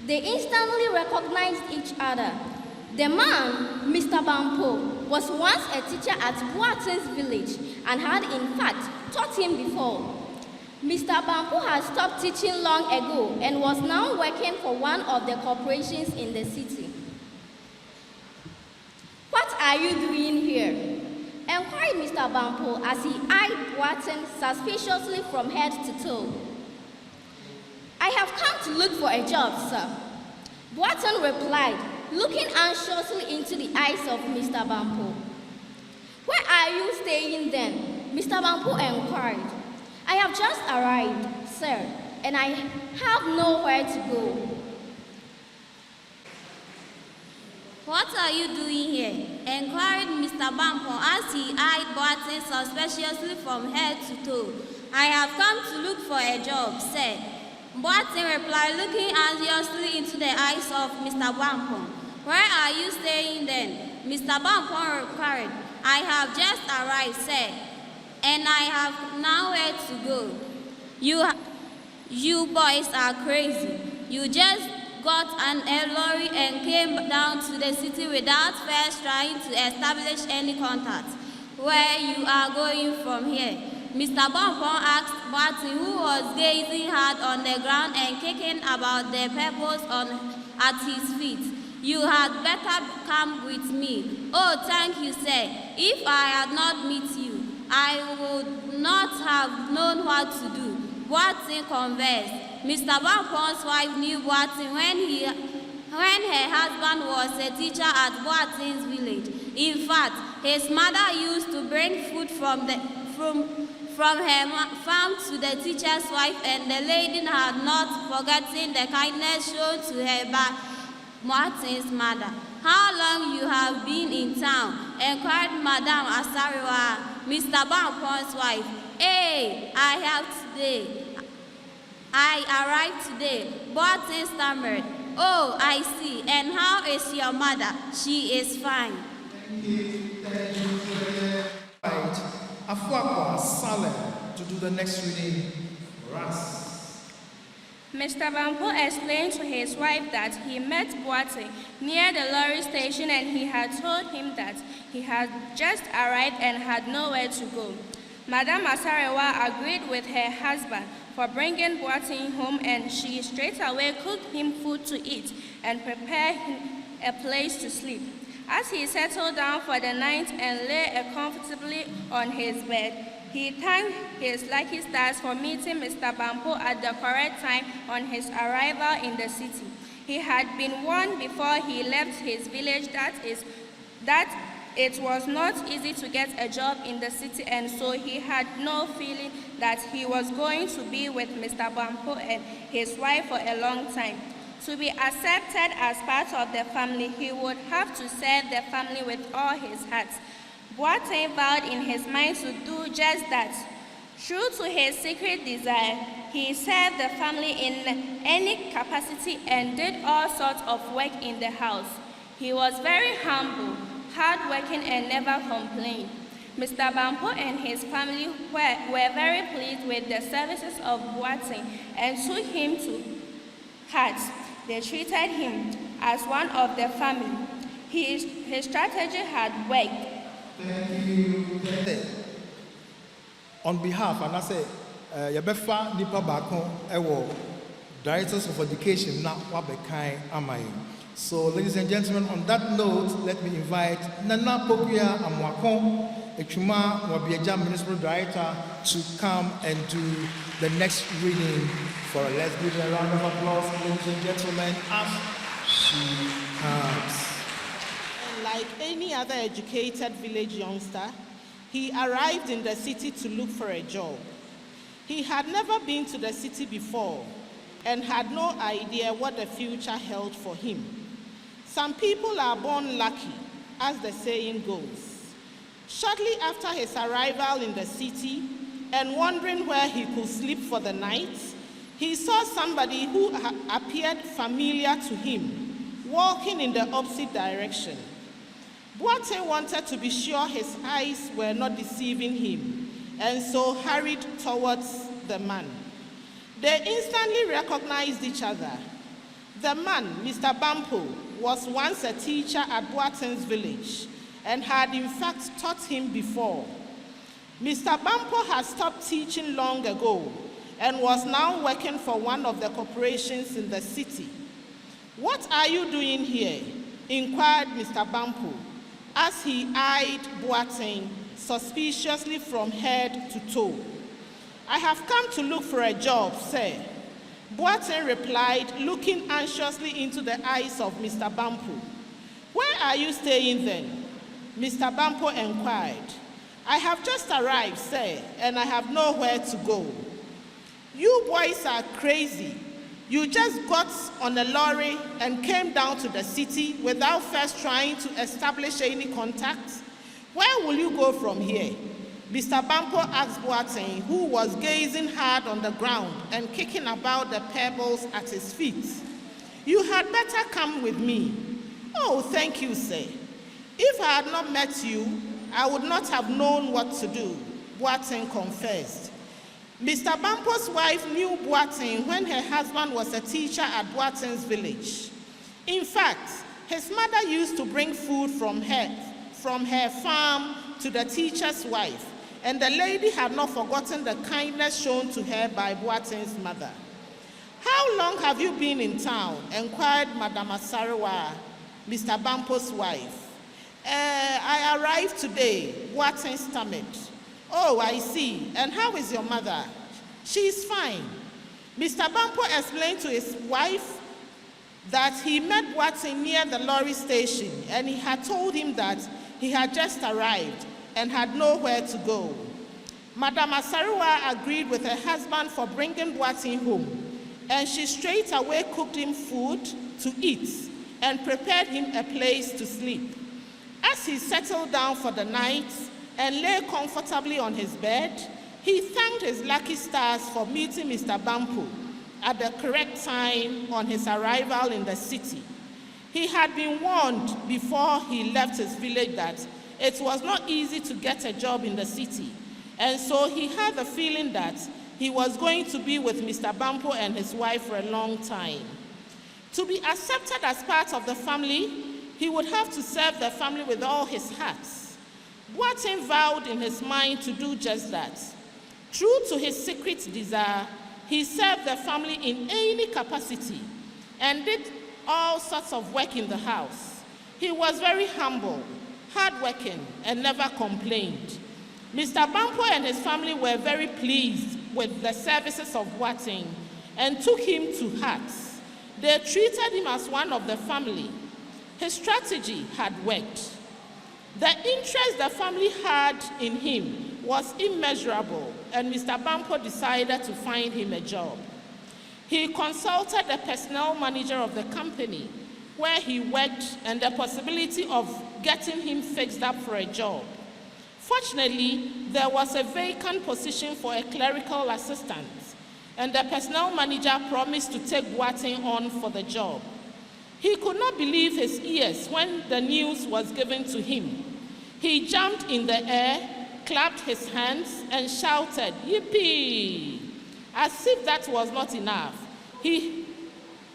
They instantly recognized each other. The man, Mr. Bampo, was once a teacher at Watson's village and had in fact taught him before. Mr. Bampo had stopped teaching long ago and was now working for one of the corporations in the city. What are you doing here? And why inquired Mr. Bampo as he eyed Boateng suspiciously from head to toe. "I have come to look for a job, sir," Boateng replied, looking anxiously into the eyes of Mr. Bampo. "Where are you staying then?" Mr. Bampo inquired. "I have just arrived, sir, and I have nowhere to go." "What are you doing here?" inquired Mr. Bampo as he eyed Boateng suspiciously from head to toe. "I have come to look for a job, sir," Boateng replied, looking anxiously into the eyes of Mr. Bampo. "Where are you staying then?" Mr. Bampo replied. "I have just arrived, sir, and I have nowhere to go." You boys are crazy. You just got on a lorry and came down to the city without first trying to establish any contact. Where you are going from here?" Mr. Bampo asked Boateng, who was gazing hard on the ground and kicking about the pebbles at his feet. "You had better come with me." "Oh, thank you, sir. If I had not met you, I would not have known what to do," Boateng confessed. Mr. Bampo's wife knew Boateng when her husband was a teacher at Boateng's village. In fact, his mother used to bring food from her farm to the teacher's wife, and the lady had not forgotten the kindness shown to her by Boateng's mother. "How long you have been in town?" inquired Madame Asariwa, Mr. Bampo's wife. I arrived today," Boateng stammered. "Oh, I see. And how is your mother?" "She is fine." Right, Afuakwa Saleh to do the next reading for us. Mr. Bampo explained to his wife that he met Boateng near the lorry station and he had told him that he had just arrived and had nowhere to go. Madame Asarewa agreed with her husband for bringing Boateng home, and she straightaway cooked him food to eat and prepared him a place to sleep. As he settled down for the night and lay comfortably on his bed, he thanked his lucky stars for meeting Mr. Bampo at the correct time on his arrival in the city. He had been warned before he left his village that it was not easy to get a job in the city, and so he had no feeling that he was going to be with Mr. Bampo and his wife for a long time. To be accepted as part of the family, he would have to serve the family with all his heart. Boateng vowed in his mind to do just that. True to his secret desire, he served the family in any capacity and did all sorts of work in the house. He was very humble, hardworking, and never complained. Mr. Bampo and his family were very pleased with the services of Boateng and took him to heart. They treated him as one of the family. His strategy had worked. Thank you. On behalf, and I say, Yabefa Nipa Bako, Ewo, Directors of Education, now Wabekai Amai. So, ladies and gentlemen, on that note, let me invite Nana Pokuya Amwakon, Ekuma Wabiaja Municipal Director, to come and do the next reading for us. Let's give her a round of applause, ladies and gentlemen, as she comes. Like any other educated village youngster, he arrived in the city to look for a job. He had never been to the city before and had no idea what the future held for him. Some people are born lucky, as the saying goes. Shortly after his arrival in the city and wondering where he could sleep for the night, he saw somebody who appeared familiar to him, walking in the opposite direction. Boateng wanted to be sure his eyes were not deceiving him, and so hurried towards the man. They instantly recognized each other. The man, Mr. Bampo, was once a teacher at Boateng's village and had in fact taught him before. Mr. Bampo had stopped teaching long ago and was now working for one of the corporations in the city. "What are you doing here?" inquired Mr. Bampo as he eyed Boateng suspiciously from head to toe. I have come to look for a job, sir. Boateng replied, looking anxiously into the eyes of Mr. Bampo. Where are you staying then? Mr. Bampo inquired. I have just arrived, sir, and I have nowhere to go. You boys are crazy. You just got on a lorry and came down to the city without first trying to establish any contacts. Where will you go from here? Mr. Bampo asked Boateng, who was gazing hard on the ground and kicking about the pebbles at his feet. You had better come with me. Oh, thank you, sir. If I had not met you, I would not have known what to do, Boateng confessed. Mr. Bampo's wife knew Boateng when her husband was a teacher at Boateng's village. In fact, his mother used to bring food from her farm to the teacher's wife, and the lady had not forgotten the kindness shown to her by Boateng's mother. How long have you been in town? Inquired Madame Asariwa, Mr. Bampo's wife. I arrived today, Boateng stammered. Oh, I see. And how is your mother? She is fine. Mr. Bampo explained to his wife that he met Boateng near the lorry station, and he had told him that he had just arrived and had nowhere to go. Madame Asariwa agreed with her husband for bringing Boateng home, and she straight away cooked him food to eat and prepared him a place to sleep. As he settled down for the night and lay comfortably on his bed, he thanked his lucky stars for meeting Mr. Bampo at the correct time on his arrival in the city. He had been warned before he left his village that it was not easy to get a job in the city, and so he had the feeling that he was going to be with Mr. Bampo and his wife for a long time. To be accepted as part of the family, he would have to serve the family with all his heart. Boateng vowed in his mind to do just that. True to his secret desire, he served the family in any capacity and did all sorts of work in the house. He was very humble, hardworking, and never complained. Mr. Bampo and his family were very pleased with the services of Boateng and took him to heart. They treated him as one of the family. His strategy had worked. The interest the family had in him was immeasurable, and Mr. Bampo decided to find him a job. He consulted the personnel manager of the company where he worked and the possibility of getting him fixed up for a job. Fortunately, there was a vacant position for a clerical assistant, and the personnel manager promised to take Boateng on for the job. He could not believe his ears when the news was given to him. He jumped in the air, clapped his hands, and shouted, "Yippee!" As if that was not enough, he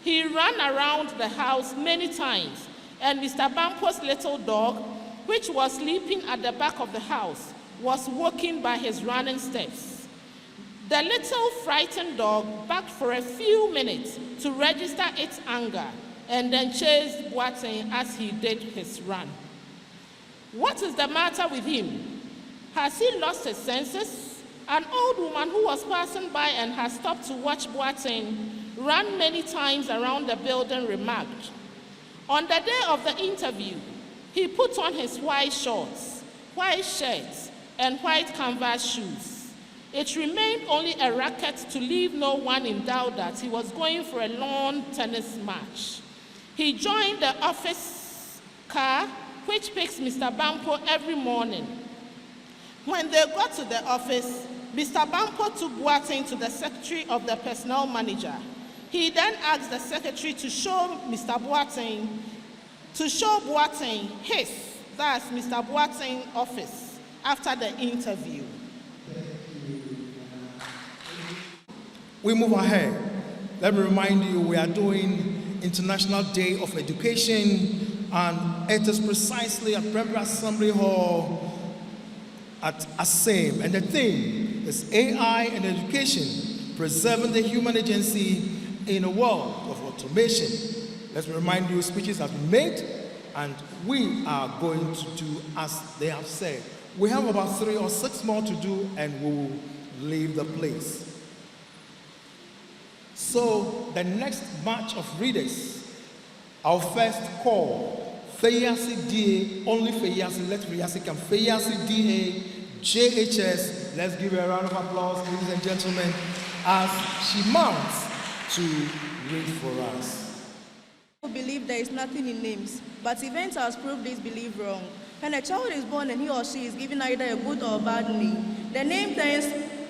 ran around the house many times, and Mr. Bampo's little dog, which was sleeping at the back of the house, was woken by his running steps. The little frightened dog barked for a few minutes to register its anger, and then chased Boateng as he did his run. What is the matter with him? Has he lost his senses? An old woman who was passing by and had stopped to watch Boateng run many times around the building remarked. On the day of the interview, he put on his white shorts, white shirts, and white canvas shoes. It remained only a racket to leave no one in doubt that he was going for a lawn tennis match. He joined the office car, which picks Mr. Bampo every morning. When they got to the office, Mr. Bampo took Boateng to the secretary of the personnel manager. He then asked the secretary to show Boateng his, that's Mr. Boateng's office, after the interview. We move ahead. Let me remind you, we are doing International Day of Education, and it is precisely at Premier Assembly Hall at ASEM. And the theme is AI and Education, Preserving the Human Agency in a World of Automation. Let me remind you, speeches have been made, and we are going to do as they have said. We have about 3 or 6 more to do and we will leave the place. So the next batch of readers, I'll first call Feyasi DA, only Feyasi, let Feyasi come. Feyasi DA, JHS, let's give her a round of applause, ladies and gentlemen, as she mounts to read for us. People believe there is nothing in names, but events has proved this belief wrong. When a child is born and he or she is given either a good or bad name, the name tends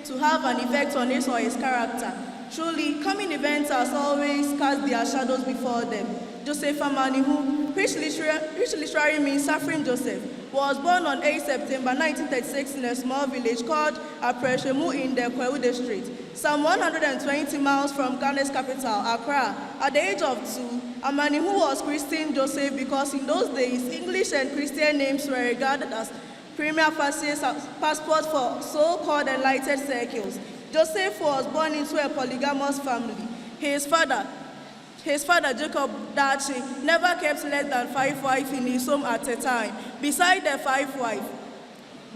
to have an effect on his or his character. Truly, coming events has always cast their shadows before them. Joseph Amanihu, which literally means suffering Joseph, was born on 8 September 1936 in a small village called Apreshemu in the Kwewu district, some 120 miles from Ghana's capital, Accra. At the age of 2, Amanihu was christened Joseph because in those days, English and Christian names were regarded as premier passports for so-called enlightened circles. Joseph was born into a polygamous family. His father, Jacob Dachi, never kept less than 5 wives in his home at a time. Beside the 5 wives,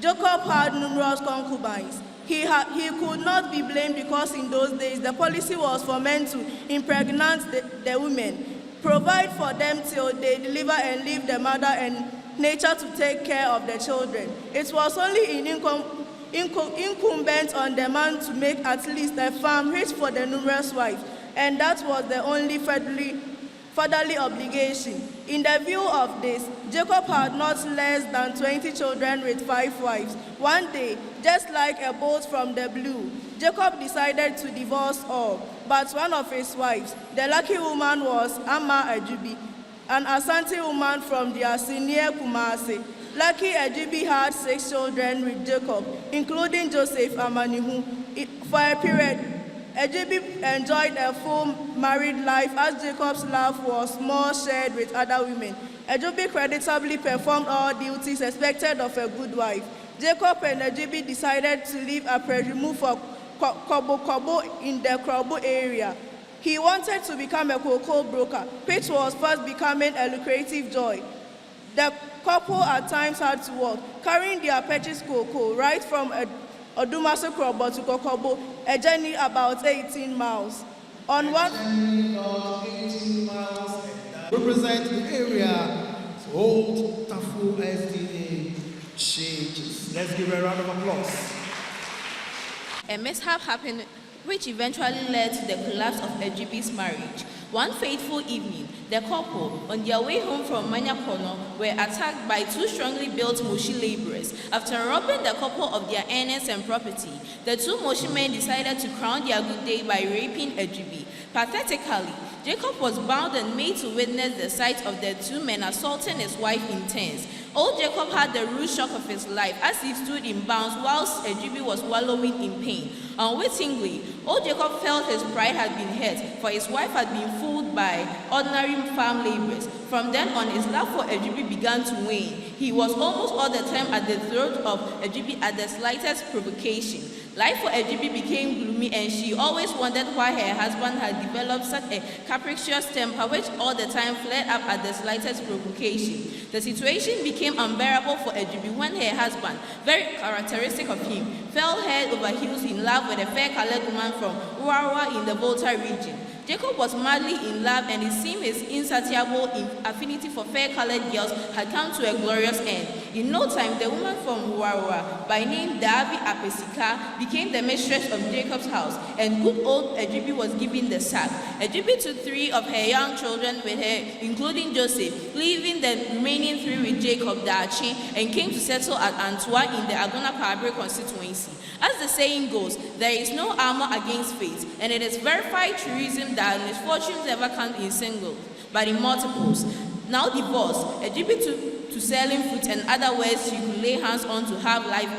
Jacob had numerous concubines. He could not be blamed because in those days the policy was for men to impregnate the women, provide for them till they deliver and leave the mother and nature to take care of the children. It was only incumbent on the man to make at least a farm rich for the numerous wives, and that was the only fatherly obligation. In the view of this, Jacob had not less than 20 children with 5 wives. One day, just like a bolt from the blue, Jacob decided to divorce all, but one of his wives, the lucky woman, was Amma Ajubi, an Asante woman from the Asinie Kumasi. Lucky Ajubi had 6 children with Jacob, including Joseph Amanihu. For a period, Ajubi enjoyed a full married life as Jacob's love was more shared with other women. Ajubi creditably performed all duties expected of a good wife. Jacob and Ajubi decided to leave Apreshemu for Kobo in the Krobo area. He wanted to become a cocoa broker, which was fast becoming a lucrative joy. The couple at times had to walk, carrying their purchased cocoa right from Odumaso Krobo to Kokobo, a journey about 18 miles. On one About 18 miles represent the area, Old Tafu SDA changes. Let's give her a round of applause. A mishap happened which eventually led to the collapse of Ajubi's marriage. One fateful evening, the couple, on their way home from Manyakono, were attacked by 2 strongly built Moshi laborers. After robbing the couple of their earnings and property, the 2 Moshi men decided to crown their good day by raping Ajubi. Pathetically, Jacob was bound and made to witness the sight of the 2 men assaulting his wife in turns. Old Jacob had the rude shock of his life as he stood in bounds whilst Ajubi was wallowing in pain. Unwittingly, old Jacob felt his pride had been hurt, for his wife had been fooled by ordinary farm laborers. From then on, his love for Ajubi began to wane. He was almost all the time at the throat of Ajubi at the slightest provocation. Life for Ajubi became gloomy, and she always wondered why her husband had developed such a capricious temper which all the time flared up at the slightest provocation. The situation became unbearable for Ajubi when her husband, very characteristic of him, fell head over heels in love with a fair-colored woman from Uarua in the Volta region. Jacob was madly in love, and it seemed his insatiable affinity for fair-colored girls had come to a glorious end. In no time, the woman from Uarua, by name Davi Apesika, became the mistress of Jacob's house, and good old Ajubi was given the sack. Ajubi took 3 of her young children with her, including Joseph, leaving the remaining 3 with Jacob Dachi, and came to settle at Antua in the Agona Kabre constituency. As the saying goes, there is no armor against fate, and it is verified truism that misfortunes never come in singles, but in multiples. Now divorced, Ajubi took to selling fruit and other ways she could lay hands on to have life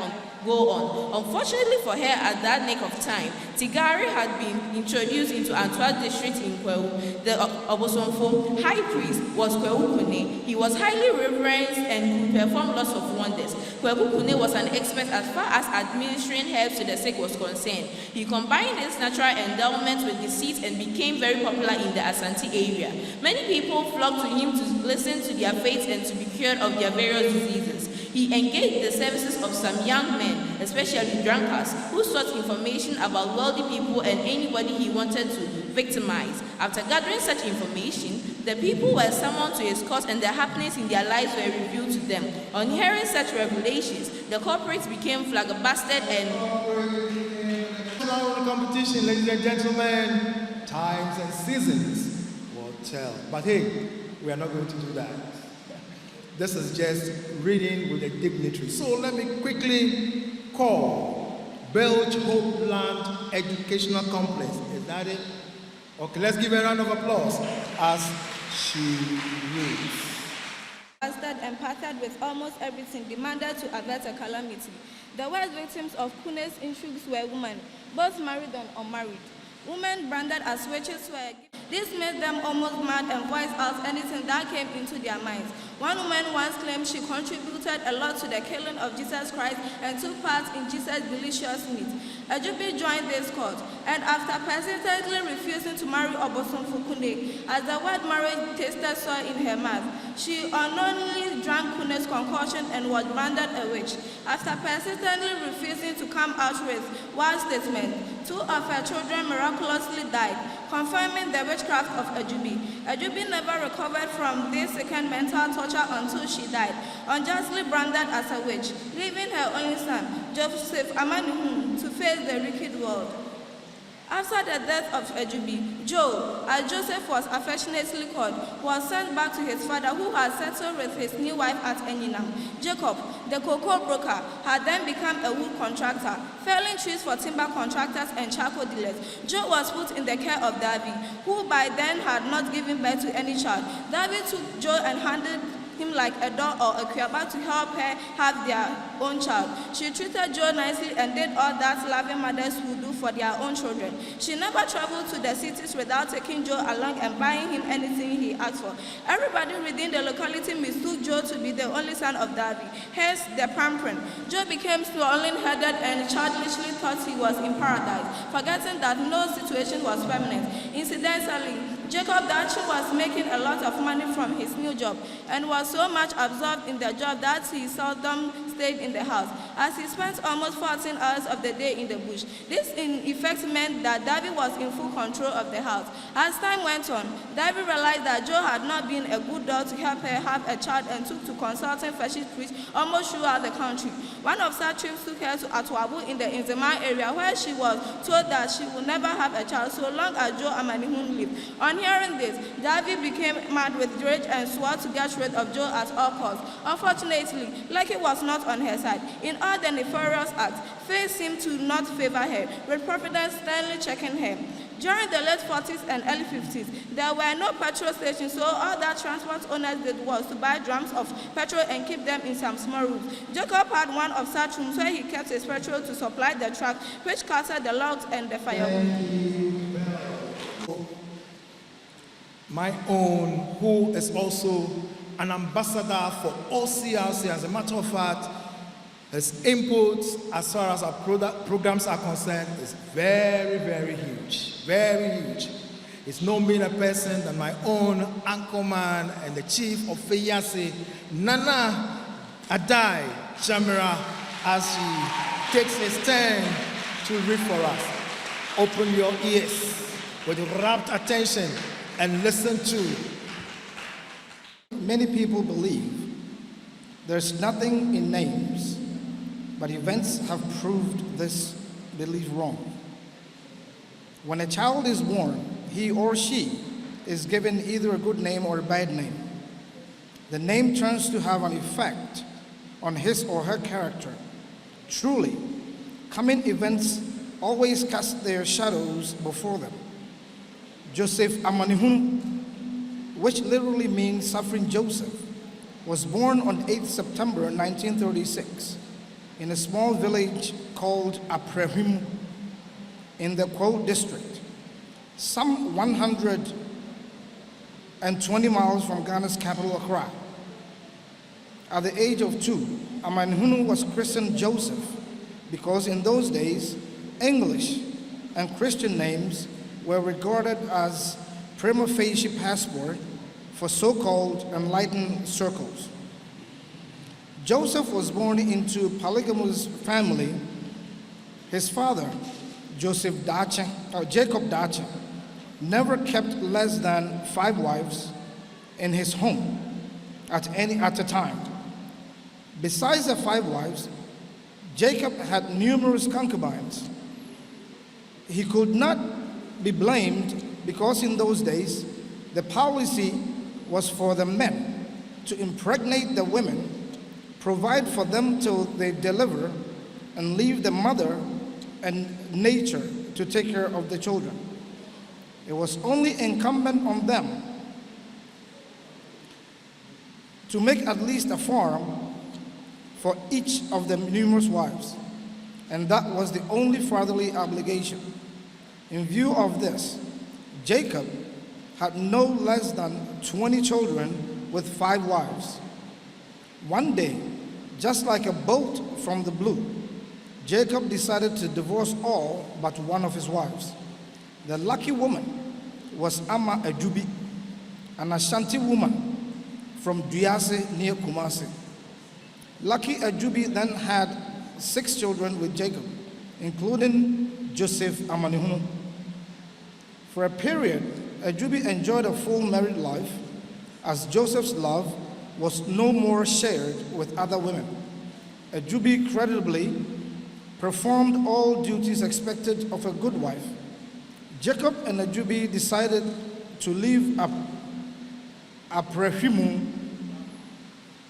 go on. Unfortunately for her, at that nick of time, Tigari had been introduced into Antua district in Kwewu. The Otumfuo high priest was Kwewu Kune. He was highly reverenced and could perform lots of wonders. Kwewu Kune was an expert as far as administering herbs to the sick was concerned. He combined his natural endowments with deceit and became very popular in the Asante area. Many people flocked to him to listen to their faith and to be cured of their various diseases. He engaged the services of some young men, especially drunkards, who sought information about wealthy people and anybody he wanted to victimize. After gathering such information, the people were summoned to his court and the happenings in their lives were revealed to them. On hearing such revelations, the culprits became flabbergasted and competition, ladies and gentlemen, times and seasons will tell. But hey, we are not going to do that. This is just reading with a dignitary. So let me quickly call Belch Hopeland Educational Complex. Is that it? Okay, let's give a round of applause as she reads. And parted with almost everything demanded to avert a calamity. The worst victims of Kune's intrigues were women, both married and unmarried. Women branded as witches were. This made them almost mad and voiced out anything that came into their minds. One woman once claimed she contributed a lot to the killing of Jesus Christ and took part in Jesus' delicious meat. Ajubi joined this court, and after persistently refusing to marry Otumfuo, as the word marriage tasted sour in her mouth, she unknowingly drank Kune's concoction and was branded a witch. After persistently refusing to come out with one statement, 2 of her children miraculously died, confirming the witchcraft of Ajubi. Ajubi never recovered from this second mental torture until she died, unjustly branded as a witch, leaving her only son, Joseph Amanihun, to face the wicked world. After the death of Ajubi, Joe, as Joseph was affectionately called, was sent back to his father, who had settled with his new wife at Eninam. Jacob, the cocoa broker, had then become a wood contractor, felling trees for timber contractors and charcoal dealers. Joe was put in the care of Davy, who by then had not given birth to any child. Davy took Joe and handed him like a dog or a cuaba to help her have their own child. She treated Joe nicely and did all that loving mothers would do for their own children. She never traveled to the cities without taking Joe along and buying him anything he asked for. Everybody within the locality mistook Joe to be the only son of Davy, hence the pampering. Joe became swollen-headed and childishly thought he was in paradise, forgetting that no situation was permanent. Incidentally, Jacob Dachi was making a lot of money from his new job and was so much absorbed in the job that he seldom stayed in the house, as he spent almost 14 hours of the day in the bush. This in effect meant that Davy was in full control of the house. As time went on, Davy realized that Joe had not been a good dog to help her have a child and took to consulting fetish priests almost throughout the country. One of such trips took her to Atwabu in the Inzema area, where she was told that she would never have a child so long as Joe Amanihun lived. On hearing this, Davy became mad with rage and swore to get rid of Joe at all costs. Unfortunately, Lucky was not on her side. In all the nefarious acts, fate seemed to not favor her, with Providence sternly checking her. During the late 40s and early 50s, there were no petrol stations, so all that transport owners did was to buy drums of petrol and keep them in some small rooms. Jacob had one of such rooms where he kept his petrol to supply the truck, which carted the logs and the firewood. My own, who is also an ambassador for OCRC. As a matter of fact, his inputs as far as our programs are concerned is very, very huge. Very huge. It's no meaner person than my own anchorman and the chief of Feyase, Nana Adai Jamira, as he takes his turn to read for us. Open your ears with rapt attention and listen to. Many people believe there's nothing in names, but events have proved this belief wrong. When a child is born, he or she is given either a good name or a bad name. The name turns to have an effect on his or her character. Truly, coming events always cast their shadows before them. Joseph Amanihun, which literally means suffering Joseph, was born on 8th September 1936 in a small village called Aprehim in the Kwo district, some 120 miles from Ghana's capital, Accra. At the age of 2, Amanihun was christened Joseph because in those days, English and Christian names were regarded as prima facie passport for so-called enlightened circles. Joseph was born into a polygamous family. His father, Jacob Dache, never kept less than 5 wives in his home at a time. Besides the 5 wives, Jacob had numerous concubines. He could not be blamed because in those days, the policy was for the men to impregnate the women, provide for them till they deliver, and leave the mother and nature to take care of the children. It was only incumbent on them to make at least a farm for each of the numerous wives, and that was the only fatherly obligation. In view of this, Jacob had no less than 20 children with 5 wives. One day, just like a bolt from the blue, Jacob decided to divorce all but one of his wives. The lucky woman was Ama Ajubi, an Ashanti woman from Duyase near Kumasi. Lucky Ajubi then had 6 children with Jacob, including Joseph Amanihunu. For a period, Ajubi enjoyed a full married life, as Joseph's love was no more shared with other women. Ajubi credibly performed all duties expected of a good wife. Jacob and Ajubi decided to leave Aprehimu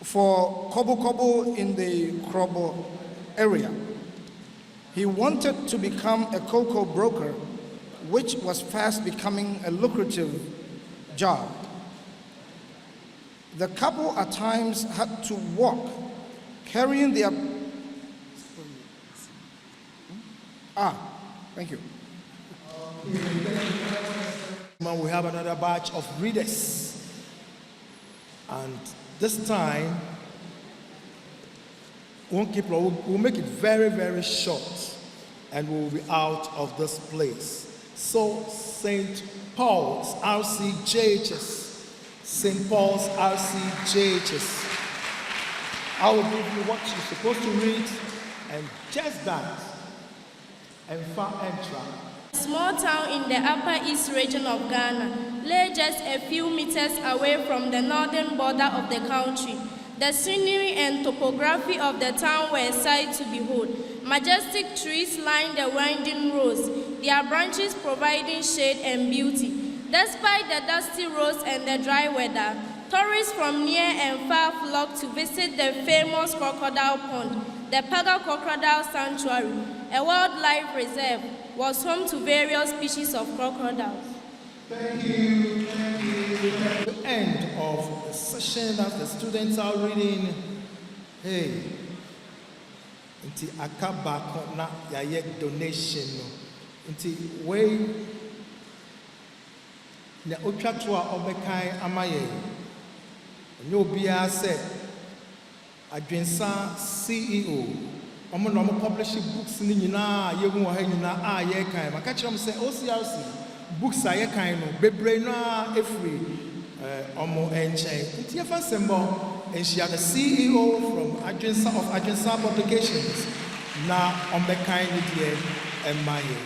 for Kobo Kobo in the Krobo area. He wanted to become a cocoa broker, which was fast becoming a lucrative job. The couple at times had to walk, carrying their... Thank you. Now we have another batch of readers. And this time, we'll make it very, very short, and we'll be out of this place. So, St. Paul's RCJHS. St. Paul's RCJHS. I will give you what you're supposed to read, and just that. And Entra. Small town in the Upper East region of Ghana, lay just a few meters away from the northern border of the country. The scenery and topography of the town were a sight to behold. Majestic trees lined the winding roads, their branches providing shade and beauty. Despite the dusty roads and the dry weather, tourists from near and far flocked to visit the famous crocodile pond. The Paga Crocodile Sanctuary, a wildlife reserve, was home to various species of crocodiles. Thank you. The end of the session as the students are reading. Hey, inti akaba na yaye donation no. Inti way na otwatwa obekan amaye. Nyo bia said Adwensa CEO. Omo no publish books ni nyina yehu wa ha nyina a ye kan. Maka kire say OCRC books a ye kan no bebre no every omo enchen. Nti yefa sembo and she are the CEO from Adwensa Publications. Na ombekan ni die emaye.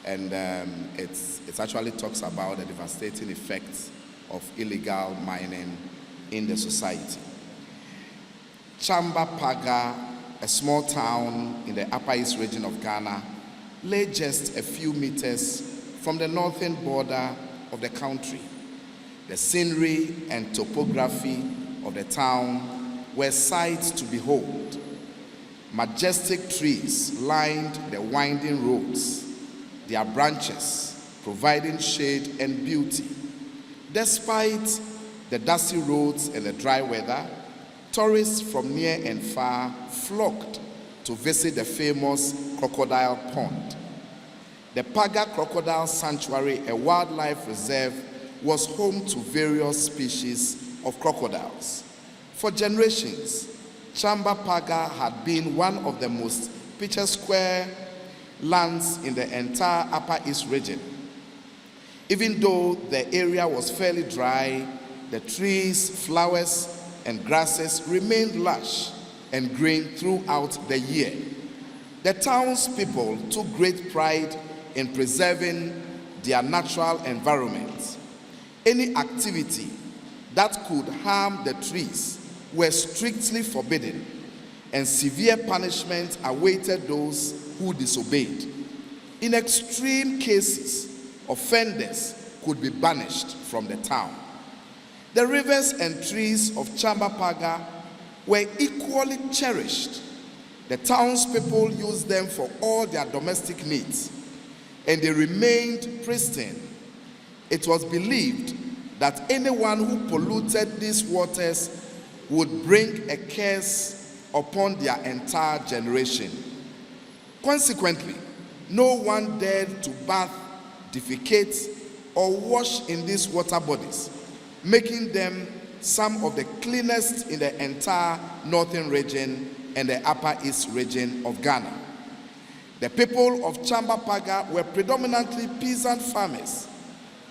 And it actually talks about the devastating effects of illegal mining in the society. Chamba Paga, a small town in the Upper East region of Ghana, lay just a few meters from the northern border of the country. The scenery and topography of the town were sights to behold. Majestic trees lined the winding roads, their branches providing shade and beauty. Despite the dusty roads and the dry weather, tourists from near and far flocked to visit the famous crocodile pond. The Paga Crocodile Sanctuary, a wildlife reserve, was home to various species of crocodiles. For generations, Chamba Paga had been one of the most picturesque lands in the entire Upper East region. Even though the area was fairly dry, the trees, flowers, and grasses remained lush and green throughout the year. The townspeople took great pride in preserving their natural environment. Any activity that could harm the trees were strictly forbidden, and severe punishment awaited those who disobeyed. In extreme cases, offenders could be banished from the town. The rivers and trees of Chambapaga were equally cherished. The townspeople used them for all their domestic needs, and they remained pristine. It was believed that anyone who polluted these waters would bring a curse upon their entire generation. Consequently, no one dared to bath, defecate, or wash in these water bodies, making them some of the cleanest in the entire northern region and the upper east region of Ghana. The people of Chambapaga were predominantly peasant farmers.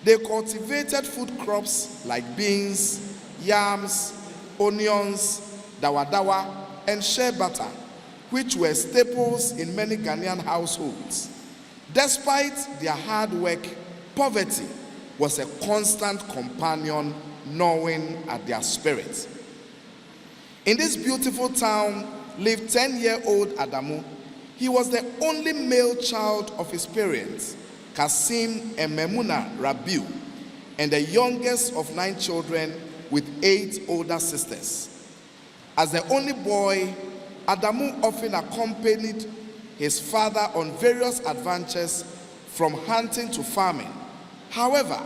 They cultivated food crops like beans, yams, onions, dawa, and shea butter, which were staples in many Ghanaian households. Despite their hard work, poverty was a constant companion gnawing at their spirits. In this beautiful town lived 10-year-old Adamu. He was the only male child of his parents, Kasim and Memuna Rabiu, and the youngest of 9 children with 8 older sisters. As the only boy, Adamu often accompanied his father on various adventures from hunting to farming. However,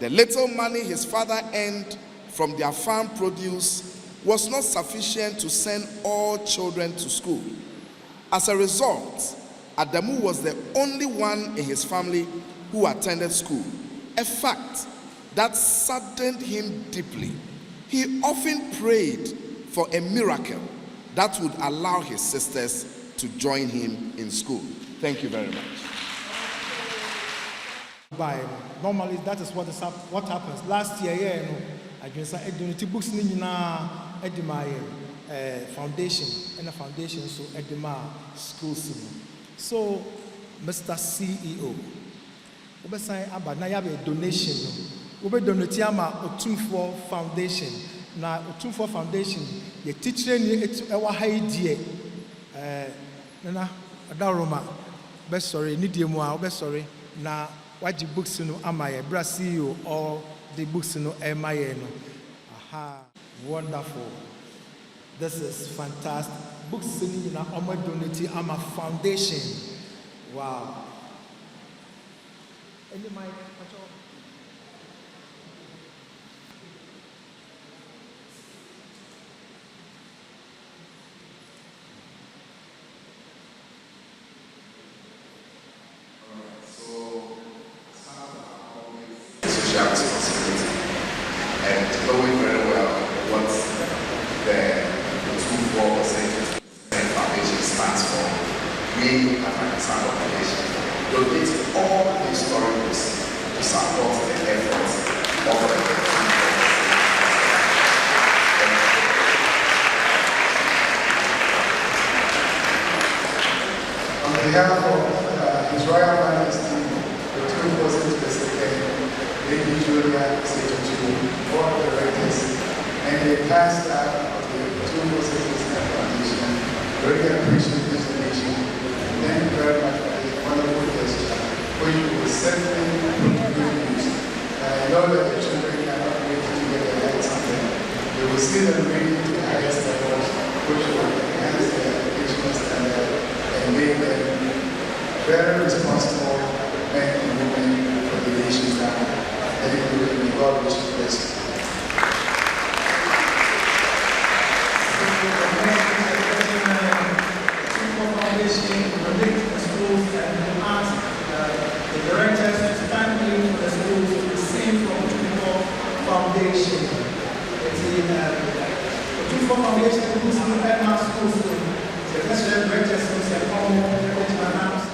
the little money his father earned from their farm produce was not sufficient to send all children to school. As a result, Adamu was the only one in his family who attended school, a fact that saddened him deeply. He often prayed for a miracle that would allow his sisters to join him in school. Thank you very much. Normally, that is what happens. Last year, I just said, books at my foundation, and a foundation, so at my school. So, Mr. CEO, we say about now have a donation. We donate ama Otumfuo Foundation. Na Otumfuo Foundation, the teacher ni ewa haidie. Nana adaroma. Be sorry, ni die mu a be sorry. Na waji books no amaye. Bra CEO all the books no emaye no. Aha, wonderful. This is fantastic. Books ni na omo donate ama foundation. Wow. Any mic? Social responsibility and knowing very well what the Otumfuo Foundation stands for. We at Pakistan Foundation donate all the historians to support the efforts of the On behalf of His Royal Majesty, the Otumfuo Lady Julia Sejuju, Board of Directors, and the past staff of the Otumfuo Foundation, very appreciate this donation. Thank you very much for this wonderful gesture, which will certainly put good news. I know that the children cannot wait to get their hands on them. They will see them reading to the highest levels, which will enhance their educational standard and make them very responsible men and women for the nation's Ghana. And God will bless you. Foundation connect the schools and ask the directors to stand in for the schools to receive from Otumfuo Foundation. It's in Otumfuo Foundation, who's in the schools. The president directors who say, to announce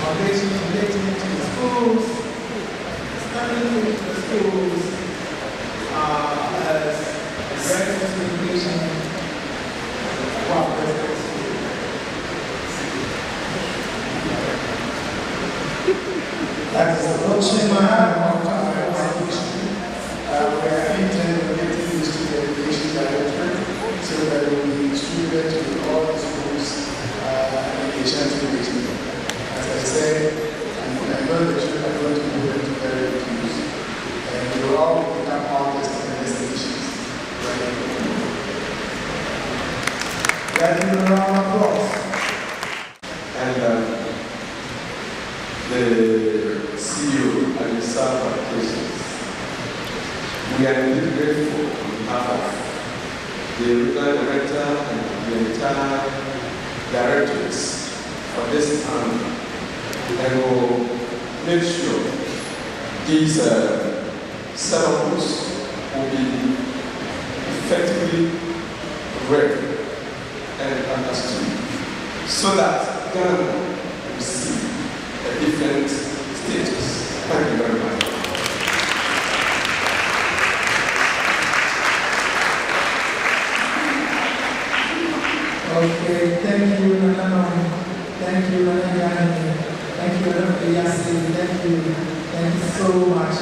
foundation relating to the schools, standing with the schools as directors. That is the watching man of our education. We are integrating this to the education directorate so that we will be distributed to all the schools in the Ashanti region. As I said, I know the children are going to be very confused. And we will all become artists and destinations. Let's give a round of applause. And the CEO and the staff applications. We are indeed grateful on behalf of the regional director and the entire directorates for this honor, and will make sure these settlements will be effectively read and understood, so that Ghana will see a different status. Thank you very much. Okay, thank you, Nana. Thank you, Nana. Thank you, Nana. Thank you so much.